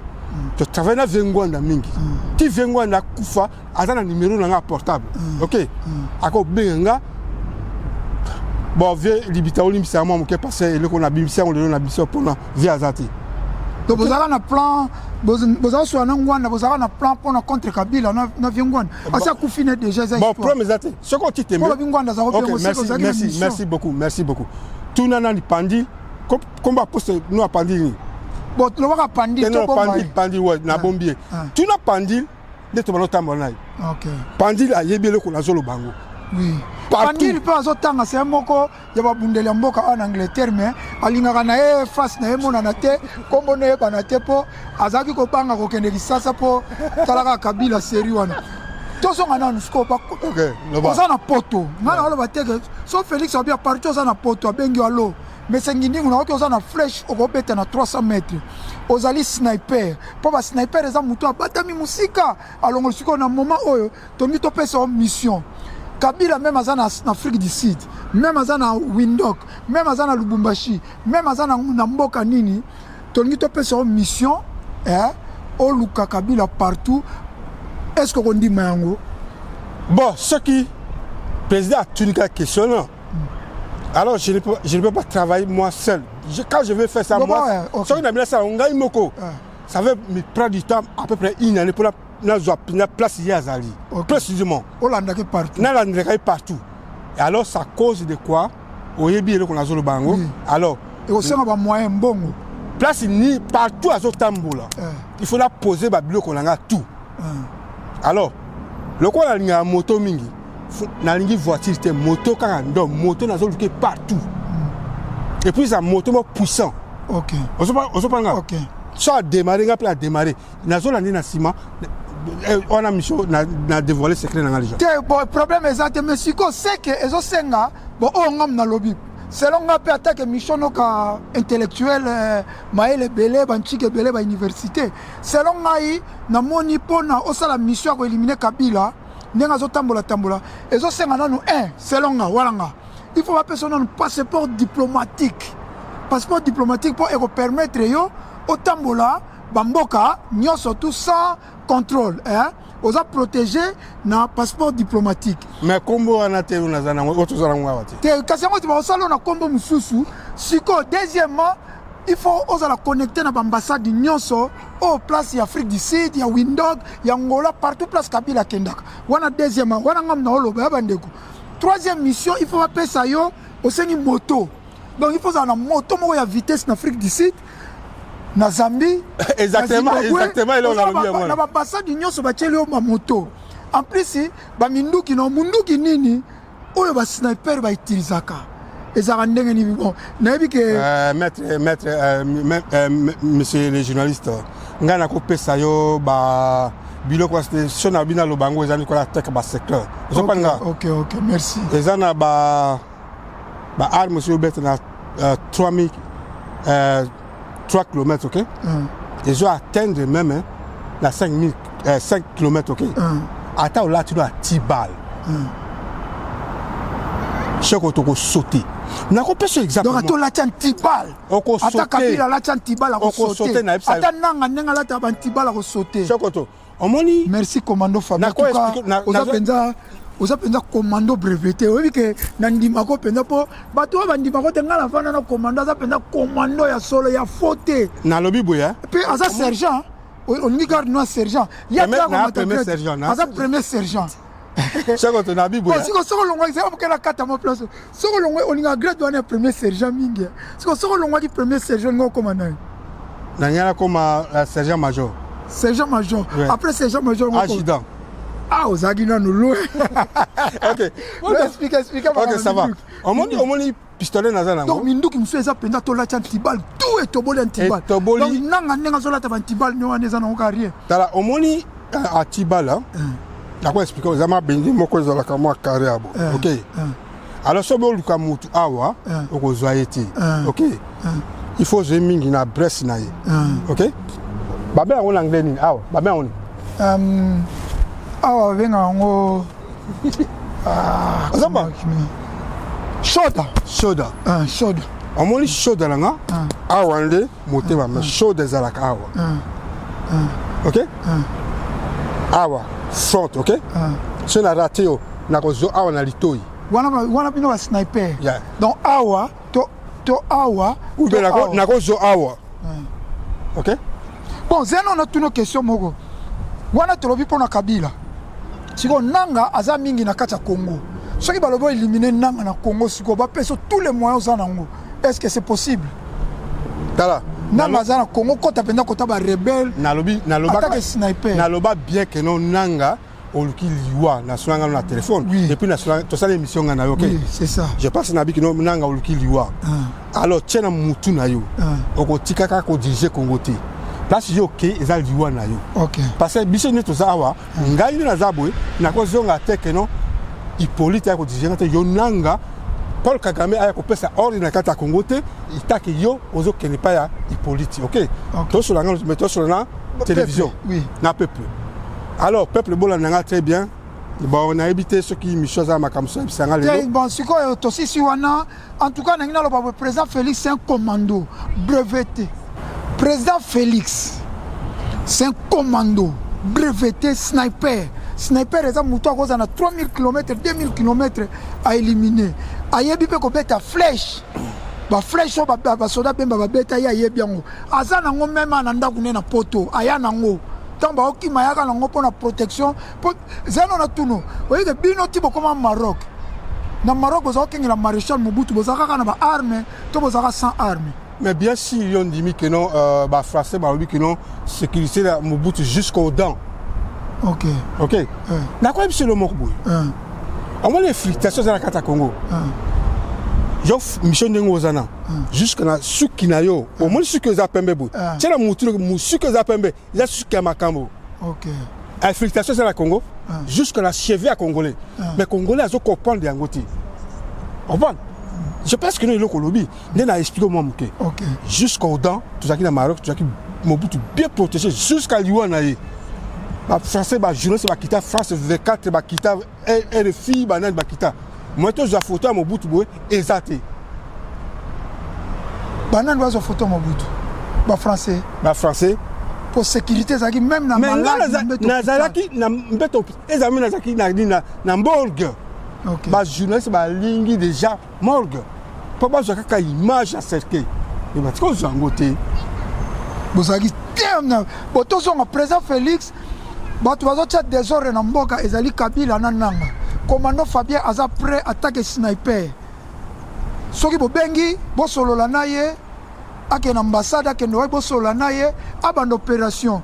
tu travailles na vengwanda mingi ti vengwanda kufa azana numéro na portable OK ako benga bon vie libita olimbisa moi mo ke passer le ko na bimisa on le na biso pona via azati donc vous avez un plan vous avez sur un ngwana vous avez un plan pour contre Kabila na vengwanda asa kufine déjà ça bon problème azati ce qu'on ti tembe OK merci beaucoup tout nana ni pandi combat poste nous a pandi bon tu vas pandi to pandi ouais na bombier tu na pandi de to balota monai OK pandi a yebele ko na zolo bango oui pandi il peut azotanga c'est moko ya babundeli mboka en Angleterre mais alingaka na e face na emona na te kombo ne ba na te po azaki ko banga ko kende kisasa po talaka Kabila série wana tosonga na nusko pa OK oza na poto ngana alo bateke so Félix abia parti oza na poto abengi alo mais c'est ngindingu na oza na flèche okobeta na 300 mètres ozali sniper po ba sniper eza mutu abatami musika alongo siko na moment oyo tongi to pesa mission Kabila même azana na Afrique du Sud même azana Windhoek même azana Lubumbashi même azana na mboka nini tongi to pesa mission o luka Kabila partout est-ce qu'on dit mango bon ce qui président a tenu la question là alors je ne peux pas travailler moi seul quand je vais faire ça moi ça on a mis ça on gagne moko ça va me prendre du temps à peu près une année pour la place Yazali précisément Hollande partout partout et alors ça cause de quoi au yebi le qu'on a zolo bango alors et au sein ba moyen bongo place ni partout à Zotambola il faut la poser ba bilo qu'on a tout alors le quoi la ligne moto mingi na lingi voiture te moto quand donc moto na zolo partout et puis ça moto puissant Ok. Osopanga. Ok. Ça a démarré, a démarré. Nazola ni na sima. On a mission na dévoilé secret dans les gens. Bon, le problème est que mais si c'est que les senga bon on a na lobby. Selon nga pe attaque mission noka intellectuel maele belé banchike belé ba université. Selon nga na moni pona osala mission ko éliminer Kabila. Nenga zo tambola. Ezo senga nanu selon nga walanga. Il faut appeler son nom passeport diplomatique. Passeport diplomatique pour permettre yo au tambola bamboka nyo surtout sans contrôle oza protégé na passeport diplomatique. Mais combo anate unazana otozala ngwati. Te kasi ngo tiba osalo na combo mususu. Siko deuxièmement il faut osala connecter na ambassade nyonso au place ya Afrique du Sud, ya Windhoek, ya Angola, partout place Kabila kendaka. Wana deuxièmement, wana ngam na oloba ya bandeko. Troisième mission, il faut appeler ça yo oseni moto. Donc il faut ça na moto mo ya vitesse na Afrique du Sud. Na Zambie exactement il est là na ambassade nyonso ba tcheli o moto. En plus ba minduki no munduki nini oyo ba sniper ba utilisaka. Ezaka ndenge ni bon. Na yebi ke maître monsieur les journalistes ngana ko pesa yo ba biloko station na bina lo bango ezani ko la tek ba secteur. OK, merci. Ezana ba arme sur bête na 3000 3 km, ok? Ils ont atteindre même la 5 km, ok? Attends, là, tu dois 10 balles. Chaque auto peut sauter. On a compris ça exactement. Donc, là, tu as 10 balles. On peut sauter. Attends, Kabila, là, tu as 10 balles à sauter. Attends, Nanga, là, tu as 10 balles à sauter. Chaque auto. Merci, commando Fabien. En tout cas, oza penza commando breveté oyebi ke na ndima ko penza po bato ba ndima ko tenga na fana na commando aza penza commando ya solo ya faute na lobby boya pe aza sergent on ni garde no sergent ya na premier sergent aza premier sergent soko to na biboya siko soko longwa c'est pour que la carte mo place soko longwa on nga grade wana premier sergent mingi soko longwa di premier sergent ngo commandant na nyala comme sergent major après sergent major adjudant. Ah, aux Aguinas nous louent. Ok. Explique. Ok, ça va. On dit pistolet nazana. Donc, Mindou qui me fait ça pendant tout la tibal, tout est toboli antibal. Donc, nanga zola tibal, nous on est en carrière. Tala, on dit à tibal là. D'accord, explique. Vous avez bendi moko zola comme carrière. Ok. Alors, ce bol comme mutu awa, on zoyeti. Ok. Il faut que mingi na Brest naie. Ok. Babé on anglais ni awa. Babé on. Ah, venga, on. Soda. On dit soda là, awa ndé, motema, mais soda zalaka awa. Ok? Awa, front, ok? Si on a raté, on a kozo awa na litoi. Wana bino ba sniper. Yeah. Donc awa, to awa. Ou bien na kozo awa. Ok? Bon, zeno on a toutes nos questions moko. Wana tolobi pona Kabila. Siko nanga aza mingi na kati ya Congo. Soki balobo éliminer nanga na Congo siko ba peso tous les moyens za nango. Est-ce que c'est possible? Tala. Nanga aza na Congo kota penda kota ba rebelle. Nalobi attaque sniper. Naloba bien que non nanga oluki liwa na swanga na téléphone et puis na swanga to ça l'émission ngana OK. Oui, c'est ça. Je pense na biki non nanga oluki liwa. Alors tiens mutu na yo. Oko tikaka ko diriger Congo te. Place yo ke eza liwa na yo. OK. Parce que biso ni to za awa ngai na zabwe na ko zonga teke non Hippolyte ya ko diriger te yo nanga Paul Kagame a ko pesa ordre na kata Congo te itaki yo ozo kene pa ya Hippolyte. OK. To sur la mettons sur la télévision. Oui. Na peuple. Alors peuple bola nanga très bien. Bon on a évité ce qui me chose à ma comme ça bon siko to si wana en tout cas nangina le président Félix c'est un commando breveté. Président Félix, c'est un commando, breveté, sniper. Sniper, ils ont 3000 km, 2000 km à éliminer. Ayebi pe ko beta flèche. Ba flèche ba soda pe ba beta ya yebi yango. Aza nango même ananda kune na poto, aya nango. Tamba oki mayaka nango pour la protection. Zeno na tuno. Oye que bino tipo comme Maroc. Na Maroc vous avez la maréchal Mobutu, vous avez na arme, to vous avez sans arme. Mais bien sûr, ils ont dit que non, français, dit que non, sécurité la Mobutu jusqu'aux dents. Ok. Ok. D'accord, c'est le Mokbou. On va les flirtations dans la carte Congo. J'ai mission de Ngozana. jusque na suki na yo au moins suki za pembe bo tena mutu suki za pembe za suki makambo. OK. Infiltration c'est la Congo jusque la cheveux à congolais mais congolais azo comprendre yangoti. Comprendre? Je pense que nous le lobby n'a expliqué moi muke. OK. Jusqu'au dents tout ça qui na Maroc tout ça qui Mobutu bien protégé jusqu'à Liwana yi. Ba français ba journaliste ba kita France 24 ba kita RFI ba nan ba kita. Moi to za photo Mobutu boy exacté. Banan va zo photo Mobutu. Ba français. Ba français pour sécurité zaki même na malade na zalaki na mbeto ezami na zaki na morgue. OK. Ba journaliste ba lingi déjà morgue. Pour ba zo ka image à cerquer. Et ba tiko zangote. Bozaki temna botozo na président Félix bato bazotia désordre na mboka ezali Kabila na nanga commandant Fabien aza prêt attaque sniper soki bobengi bosolola na ye ake na ambassade ake ndo bosolola na ye abanda opération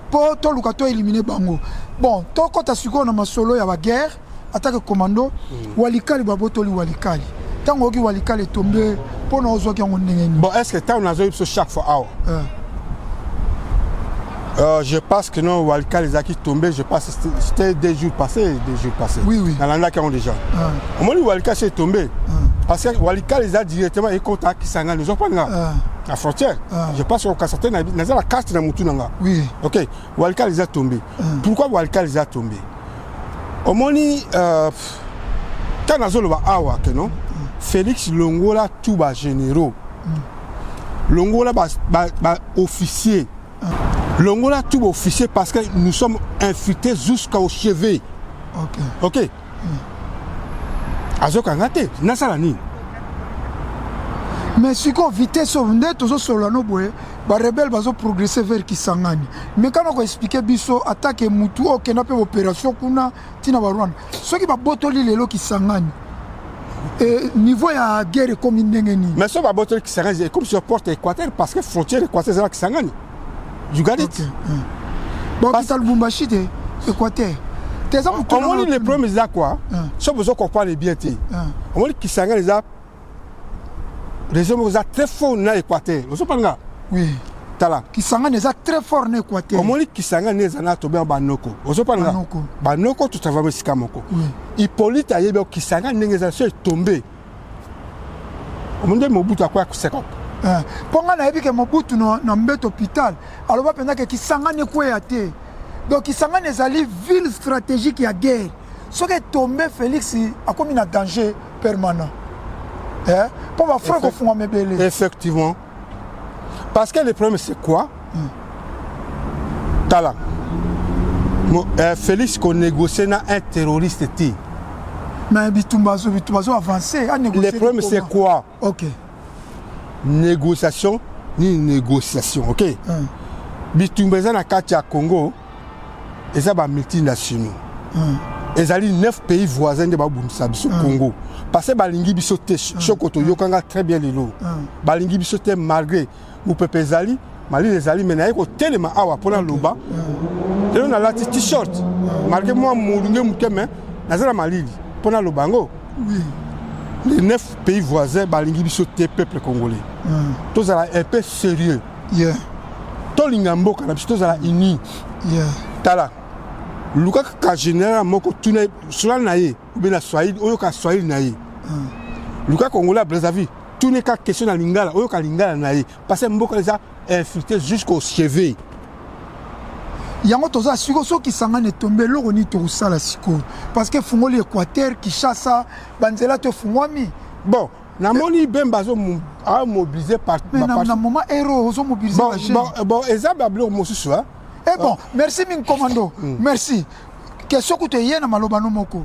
po toluka to éliminer bango bon to kota siko na masolo ya ba guerre attaque commando Walikali babotoli Walikali tango oki Walikali tombe pour nous autres qui ont bon, est-ce que tu as eu chaque fois je pense que non, Walikali les a qui tombé, je pense que c'était des jours passés. Oui, oui. Dans l'année qui ont déjà. Au moment où Walikali s'est tombé, parce que Walikali les a directement et contact qui s'en nous ont pas la frontière. Je pense qu'au Kassaté, nous avons la carte de Moutounanga. Oui. Ok, Walikali les a tombé. Pourquoi Walikali les a tombé? Au moment où, quand nous avons awa, non? Félix Longola tout bas généraux. Longola bas officier. Longola tout officier parce que nous sommes infiltrés jusqu'au chevet. OK. OK. Azoka ngate, nasalani. Mais si qu'on vitesse au net aux solano boy, ba rebelle bazo progresser vers Kisangani. Mais quand on expliquer biso attaque mutu o kenape opération kuna tina ba Rwanda. Ce qui va botoli lelo Kisangani. Niveau ya guerre comme ndengeni. Mais ça va botoli Kisangani comme sur porte Équateur parce que frontière Équateur c'est là Kisangani. You got it? Bon, parce que Lubumbashi de Équateur. On dit les premiers là quoi? Ça vous comprend les bien. On dit Kisangani les a les hommes sont très forts dans l'Équateur. Vous savez pas? Oui. Tala. Kisangani est très fort dans l'Équateur. On dit Kisangani est en tombé en Banoko. Vous savez pas? Banoko tout à fait Sikamoko. Hippolyte a yébé Kisangani est tombé. On dit Mobutu a quoi 50. Ponga na yebi ke Mobutu na mbet hôpital. Alors va penza que Kisangani ko yaté. Donc Kisangani ezali ville stratégique ya guerre. Ce qui est tombé Félix a commis un danger permanent. Pour ma frère qu'on font mebele. Effectivement. Parce que le problème c'est quoi? Tala. Félix qu'on négocie na un terroriste ti. Mais bitumbazo avancé à négocier. Le problème c'est quoi? OK. Négociation ni négociation, OK? Bitumbazo na kati ya Congo, eza ba multinationaux. Ezali 9 pays voisins de Babunisa biso Congo. Parce que balingi biso te chokoto yokanga très bien lelo. Balingi biso te malgré ou pepe zali, mali les ali menaye ko telema awa pona loba. Et on a la t-shirt. Malgré moi moulunge mukeme nazala malili pona lobango. Oui. Les 9 pays voisins balingi biso te peuple congolais. Tous à un peu sérieux. Yeah. Tolingambo kana biso tous à uni. Yeah. Tala. Luka ka général moko tuna sula naye bena Swahili oyo ka Swahili naye. Luka Congolais Brazzaville tuna ka question na lingala oyo ka lingala naye parce que mboka les a infiltré jusqu'au chevet. Yango toza siko so Kisangani tombé loko ni to sala siko parce que fungoli Équateur Kinshasa banzela to fungwami. Bon, na moni bembazo a mobilisé par mais na moment héros zo mobilisé bon ezaba blo mosusu hein. Eh bon, merci min commando. Merci. Question que tu as na malobano moko.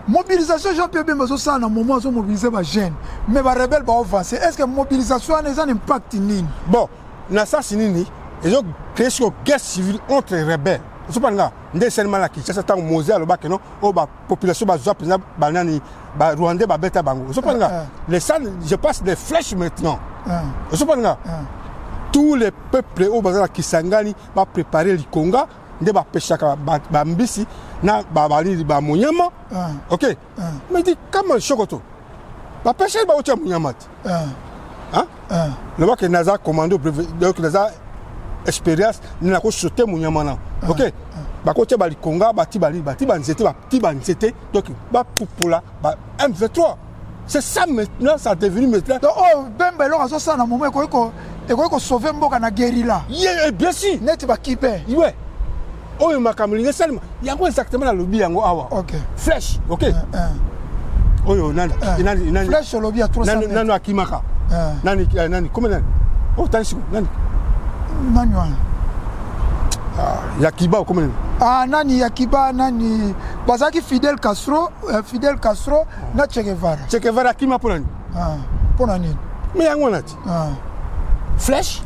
Mobilisation Jean-Pierre Bembazo ça na moment zo mobiliser ba jeune. Mais ba rebelle ba avancer. Est-ce que mobilisation a un impact ni? Bon, na ça sinini, ils ont créé une guerre civile entre rebelles. C'est pas là. Ndé seulement la Kinshasa tant Moselle le bac non, o ba population ba zo président banani ba Rwandais ba beta bango. C'est pas là. Les salles, je passe des flèches maintenant. C'est pas là. Tous les peuples au bazar Kisangani va préparer le Conga, de ba peshaka ba mbisi na ba bali ba monyama. OK. Mais dit comment chokoto. bapêcheur baotia munyama te le mot que naza commando donc naza expérience nina ko sauter munyama na ok bakotia balikonga bati banzete donc bapupola ba M23 c'est ça maintenant ça est devenu maintenant donc oh bemba eloko azo ça na moment ko sauver mboka na guérilla bien sûr net ba kipe ouais oyo makamlinga salima yango exactement na lobby yango awa ok flèche ok oyo nani flèche lobby à 300 mètres nani akimaka nani comment nani oh tanisi nani wana Yakiba comment nani Yakiba nani bazaki Fidel Castro na Che Guevara kima pour nani pour nani mais yango nati flèche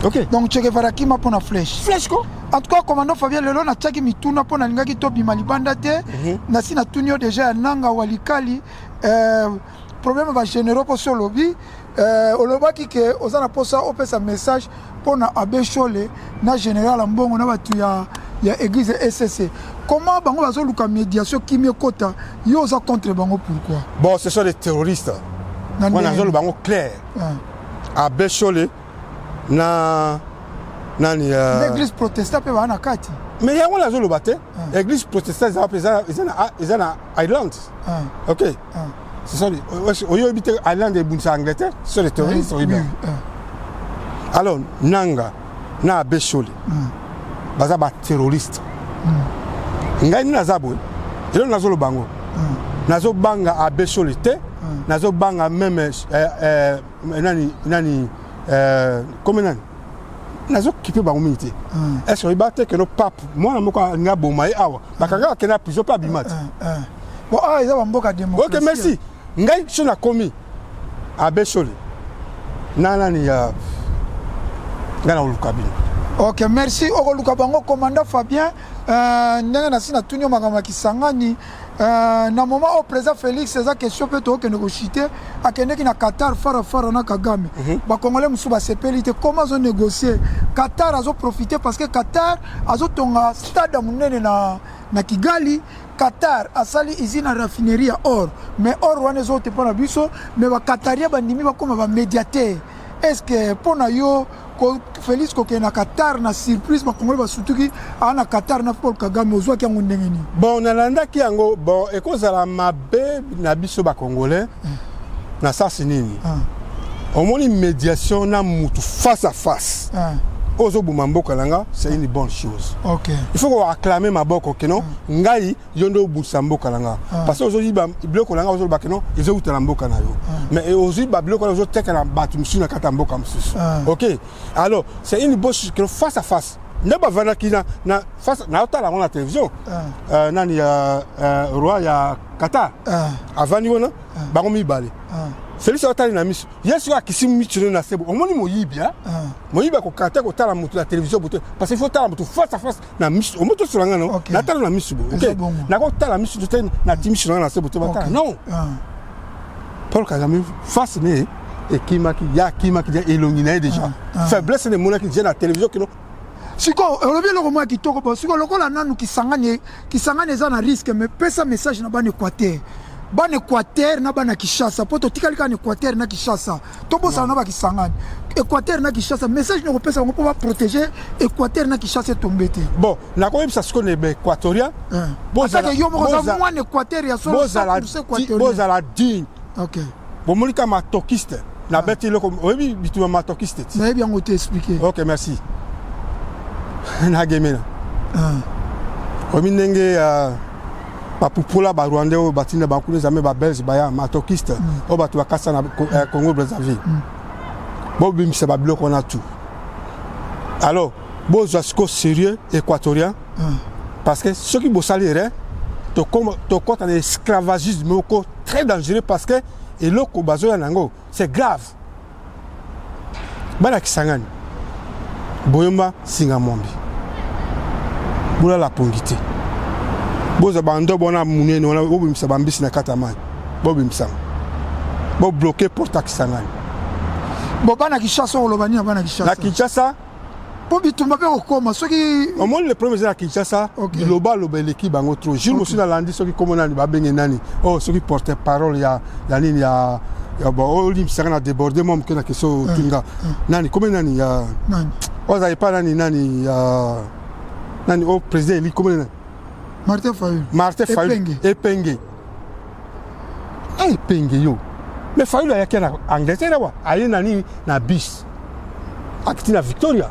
ok donc Che Guevara kima pour na flèche ko en tout cas commandant Fabien lelo na tchaki mituna pour na lingaki to bima libanda te na sina tunio déjà nanga walikali problème va généraux pour sur lobby olobaki ke ozana posa opesa message pour na abeshole na général mbongo na batu ya église SCC comment bango bazoluka médiation kimi kota yo oza contre bango pourquoi bon ce sont des terroristes on a zolo bango clair abeshole na nani l'église protestante pe bana kati mais yango la zolo bate église protestante ils na Ireland ok ce sont oyo habite Ireland de Bunsa Angleterre ce sont les terroristes alors nanga na abeshole baza ba terroriste ngai nazabo elo nazolo bango nazo banga abeshole te nazo banga même nani comme nani nazo kipe bango minute est-ce que bate que no pape moi na moko nga bomai awa bakanga kena prison pas bimat bon ils ont mboka démocratie ok merci ngai chona komi abeshole nani ya ngana ulukabini ok merci okoluka bango commandant Fabien ndenge na sina tunyo makama kisangani na moment au président Félix eza question peut to que négocier akende ki na Qatar fara na Kagame ba congolais musu ba sepeli te comment zo négocier Qatar azo profiter parce que Qatar azo tonga stade munene na Kigali Qatar asali usine raffinerie ya or mais or wana zo te pona biso mais ba Qataria bandimi ba koma ba médiateur est-ce que pona yo Félix ko na Qatar na surprise ba congolais ba sutuki ana Qatar na Paul Kagame ozwa ki yango ndenge ni bon nalanda ki yango bon ekozala mabe na biso ba congolais na sasi nini omoni médiation na mutu face à face ozo bumamboka langa c'est une bonne chose ok il faut qu'on acclamer maboko que non ngai yondo busamboka langa parce que aujourd'hui ba bloko langa ozo ba que non ils ont utala mboka na yo mais aujourd'hui ba bloko ozo teka na batu musu na kata mboka musu ok alors c'est une bonne chose que face à face ne ba vana kina na face na otala la télévision nani roi ya Qatar avant ni wona ba ngomi balé Félix Otali na miso yesu akisimu michiro na sebo omoni moyibia moyiba ko kata ko tala mutu la télévision bote parce qu'il faut tala mutu face à face na miso omoto suranga no na tala na miso ok na ko tala miso te na timichiro na sebo te bata non Paul Kagame face ne et kimaki ya elongina déjà faiblesse de monaki déjà na télévision que non siko olobi loko mwa kitoko bo siko lokola nanu kisangane eza na risque mais pesa message na ban Équateur na bana Kinshasa poto tikali ka Équateur na Kinshasa to bosa na ba Kisangani Équateur na Kinshasa message ne pesa ngo pour protéger Équateur na Kinshasa tombete bon na ko yebisa siko ne équatorien bosa yo mo za mwa Équateur ya solo bosa la digne ok bon molika matokiste na beti loko oyebi bitu matokiste na bien ngo te expliquer ok merci na gemena omi ndenge bapupola ba Rwandais o batina bankune zame ba Belge baya matokiste o batu bakasa na Congo Brazzaville bo bimisa ba bloc on a tout alors bo zasko sérieux équatorien parce que ceux qui bosalire to compte en esclavagisme très dangereux parce que et loko bazo ya nango c'est grave bana Kisangani boyomba singa mombi bula la pongité boza bando bona munene ona obimisa bambisi na kata mai bobimisa bo bloquer porte Kisangani bo bana Kinshasa olobani bana Kinshasa na Kinshasa po bitumba pe okoma soki au moins le premier à Kinshasa loba l'équipe bango trop jour aussi na landi soki comme nani ba bengi nani oh soki porter parole ya nini ya bon olim ça na déborder moi que na question tunga nani comme nani ya nani oza pas nani ya nani au président eli comme nani Martin Fayulu Epenge yo mais Fayulu ya kena Angleterre wa ali nani na bis akiti na Victoria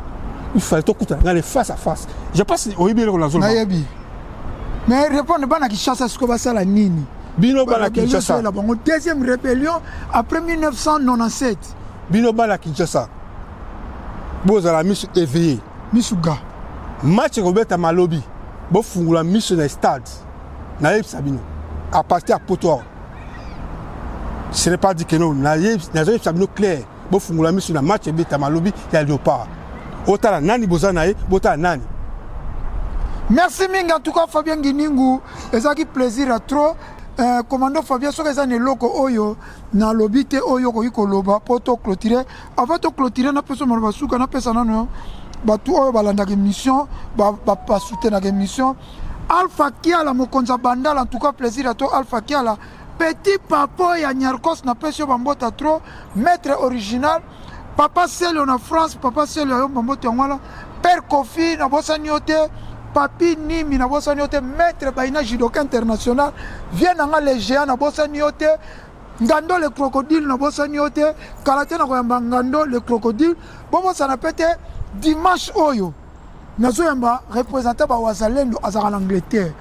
il fallait tout aller face à face je pense au ibile ko la zone mais répondre bana Kinshasa ce que va ça la nini bino bana Kinshasa la bon deuxième rébellion après 1997 bino bana Kinshasa boza la mission éveillé misuga match Robert Malobi bo fungula mission na stade na yeb sabino à partir à Potoa ce n'est pas dit que non na yeb sabino clair bo fungula mission na match Robert Malobi ya Léopard otala nani bozana ye botala nani. Merci mingi en tout cas Fabien Giningu ezaki plaisir à trop commando Fabien soki eza na eloko oyo na lobi te oyo okoki koloba po to clôturer avant to clôturer napesa maloba suka napesa nano bato oyo balandaka émission basoutenaka émission Alpha Kiala mokonzi ya bandala en tout cas plaisir à toi Alpha Kiala petit papa ya Nyarkos napesi yo bambota trop maître original Papa Selio na France, Papa Selio yo mambote ngwala, Père Kofi na bosani yote, Papi Nimi na bosani yote, Maître Baina Judoka International, vient nga les géants na bosani yote, Ngando le crocodile na bosani yote, Karate na koyamba Ngando le crocodile, bobo ça na pété dimanche oyo. Nazo yamba représentant ba wazalendo azaka en Angleterre.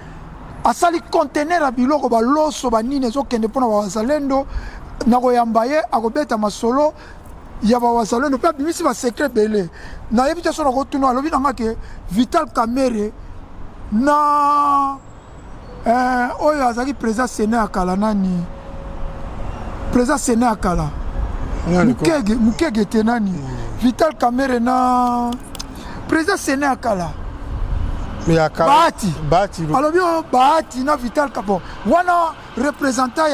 Asali conteneur a biloko ba loso ba nini zo kende pona ba wazalendo na koyamba ye akobeta masolo. Il y a un salon, ne peut pas bien si secret belé. Na évité son retour à l'objet que Vital Kamere na oyo azaki président Sénat kala nani président Sénat kala Mukege tenani Vital Kamere na président Sénat kala Bahati alors bien Bahati na Vital Kapo wana représentant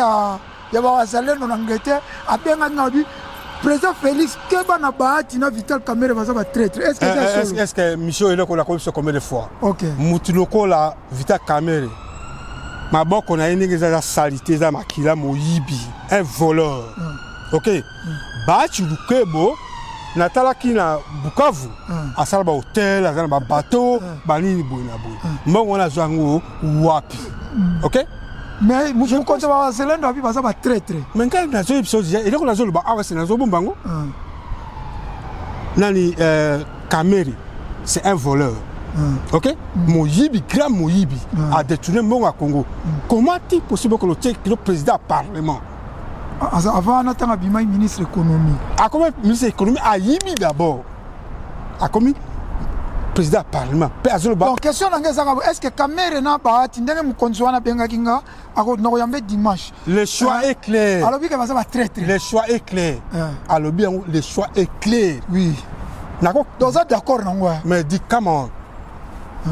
ya bazalendo en Angleterre abenga ngabi Président Félix Keba na Bahati na Vital Kamere va ba traître. Est-ce que Michel Eloko la commission combien de fois? OK. Mutiloko la Vital Kamere. Ma boko na yene za salité za makila moyibi, un voleur. OK. Bahati Lukebo na talaki na Bukavu. Asala ba hôtel, asala ba bateau, ba nini boina boy. Mbongo na zango wapi. OK? Mais je ne compte pas c'est l'un de va ça traître. Mais quand na zo episode il est qu'on a zo ba awa c'est na zo bombango. Nani Kamere c'est un voleur. OK? Moyibi grand Moyibi a détourné mon à Congo. Comment est-il possible que le président du parlement avant on attend abima ministre économie. A comment ministre économie a yibi d'abord. A commis président parlement. Bon, question est-ce que Kamere na Bahati ndenge mukonzi wana benga kinga ako noyambe dimanche. Le choix est clair. Alors bien que ça va traître. Le choix est clair. Alors bien le choix est clair. Oui. D'accord. Donc ça d'accord non ouais. Mais dis comment.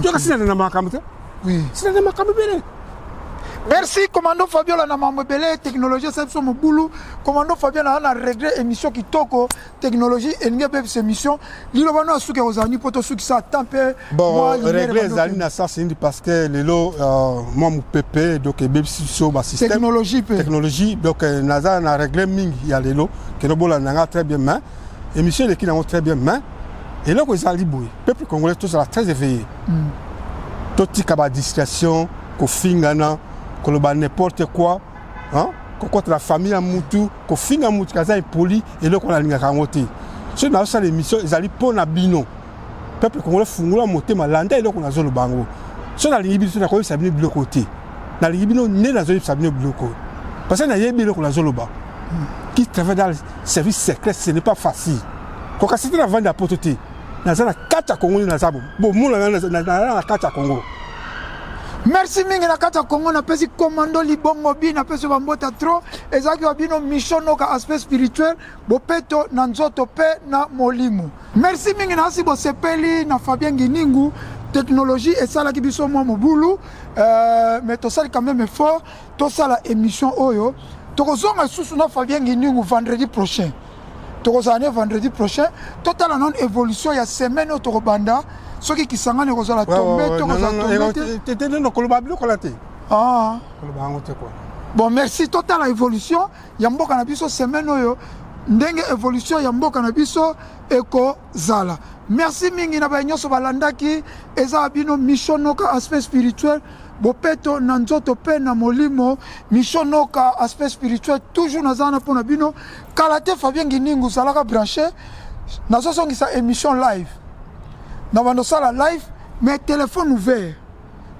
Tu as signé dans ma caméra. Oui. C'est dans ma caméra. Merci commando Fabiola na mamobele technologie ça so mobulu commando Fabiola na réglé émission kitoko technologie et ngebe cette émission lilo bana suke ozani poto suki ça tempé bon réglé zali na ça c'est parce que lelo moi mon PP donc bebsi so ba système technologie donc naza na réglé mingi ya lelo que no bola nanga très bien main émission de qui na très bien main et là ko zali boy peuple congolais tout ça très éveillé tout kaba distraction ko fingana koloba n'importe quoi hein contre la famille à mutu ko finga mutu kaza impoli et le ko la linga kangote so na ça l'émission ezali pona bino peuple congolais fungula motema landa et le ko na zolo bango so na lingi biso na ko sabine bilo côté na lingi bino ne na zolo sabine bilo côté parce que na yebi le ko na zolo ba qui travaille dans le service secret ce n'est pas facile ko ka c'était la vendre à pototé na za na kata Congo na zabo bo mona na kata Congo. Merci mingi na kata Congo na pesi commando libongo bi na pesi bambota trop ezaki wabino mission noka aspect spirituel bopeto na nzoto pe na molimo. Merci mingi na si bo sepeli na Fabien Giningu technologie et ça la ki biso mo mobulu mais to sali quand même fort to ça la émission oyo to kozonga susu na Fabien Giningu vendredi prochain. tokozala vendredi prochain totala non évolution ya semaine oyo tokobanda soki kisangani ekozala tombe tokozala tombe te. Bon, merci totala évolution ya mboka na biso semaine oyo ndenge évolution ya mboka na biso ekozala. Merci mingi na banyoso balandaki eza bino missionoka aspect spirituel bopeto na nzoto pe na molimo missionoka aspect spirituel toujours nazana pona bino kalate Fabien Nginingu salaka branché nazo songisa émission live na bando sala live mais téléphone ouvert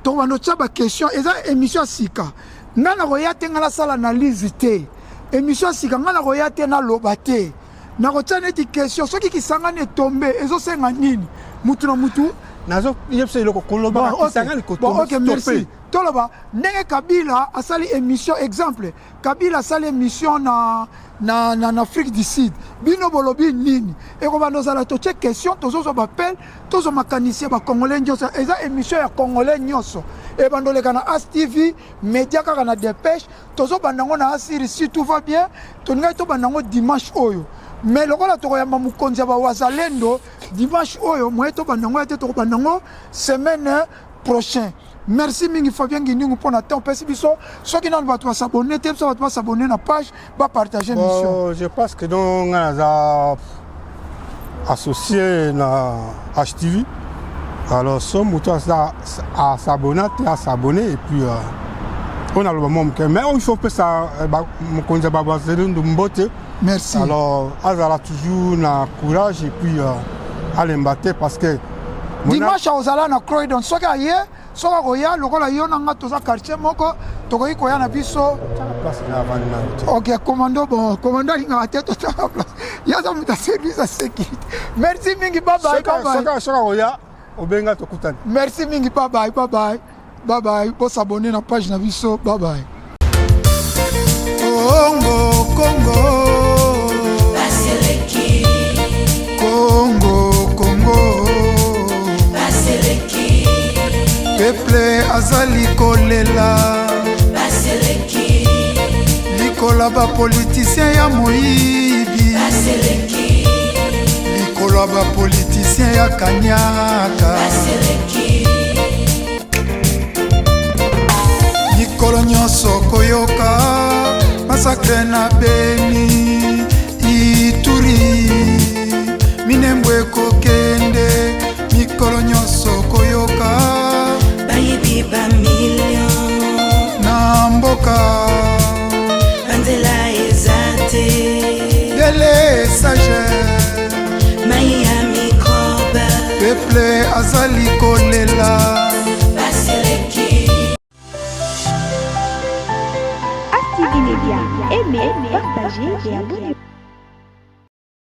to bando tshaba question eza émission sika ngana royate ngala sala analyse te émission sika ngana royate na lobate na kotsana ti question soki kisangani tombe ezosenga nini mutu na mutu nazo yepse iloko koloba kisangani ko tombe. OK, merci. Toloba ndenge Kabila asali émission exemple Kabila asali émission na Afrique du Sud bino bolobi nini eko bandozala toche question tozozo bapel tozo makanisien ba congolais nyoso eza émission ya congolais nyoso e bandoleka na As TV média kaka na dépêche tozo bandango na Asiri si tout va bien toninga to bandango dimanche oyo mais lokola tokoyamba mukonzi ba wazalendo dimanche oyo moyeto bandango ate to bandango semaine prochaine. Merci mingi Fabien Nginingu pour na temps pesi biso soki nanu bato s'abonner te so bato s'abonner na page ba partager mission. Je pense que donc on associé na HTV. Alors so muto à s'abonner à s'abonner et puis on a le moment mais il faut que ça mukonza ba wazalendo mbote. Merci. Alors azala toujours na courage et puis aller mbattre parce que dimanche ozala na Croydon soki aye soka koya lokola yo nanga toza quartier moko tokoki koya na biso. OK, commando linga tete to place yaza muta service à sécurité. Merci mingi bye bye. Soka koya obenga tokutani. Merci mingi bye bye pour s'abonner na page na biso bye bye. Congo Baseleki Congo Baseleki peuple azali kolela Baseleki likola ba politicien ya moyibi Baseleki likola ba politicien ya kanyaka Baseleki likolo nyonso koyoka masakre na Beni Ituri minembwe kokende mikolo nyonso koyoka bayibi ba million na mboka banzela ezate dele sage maya microbe peuple azali kolela Baseleki. Active Média, aimez, partagez et abonnez.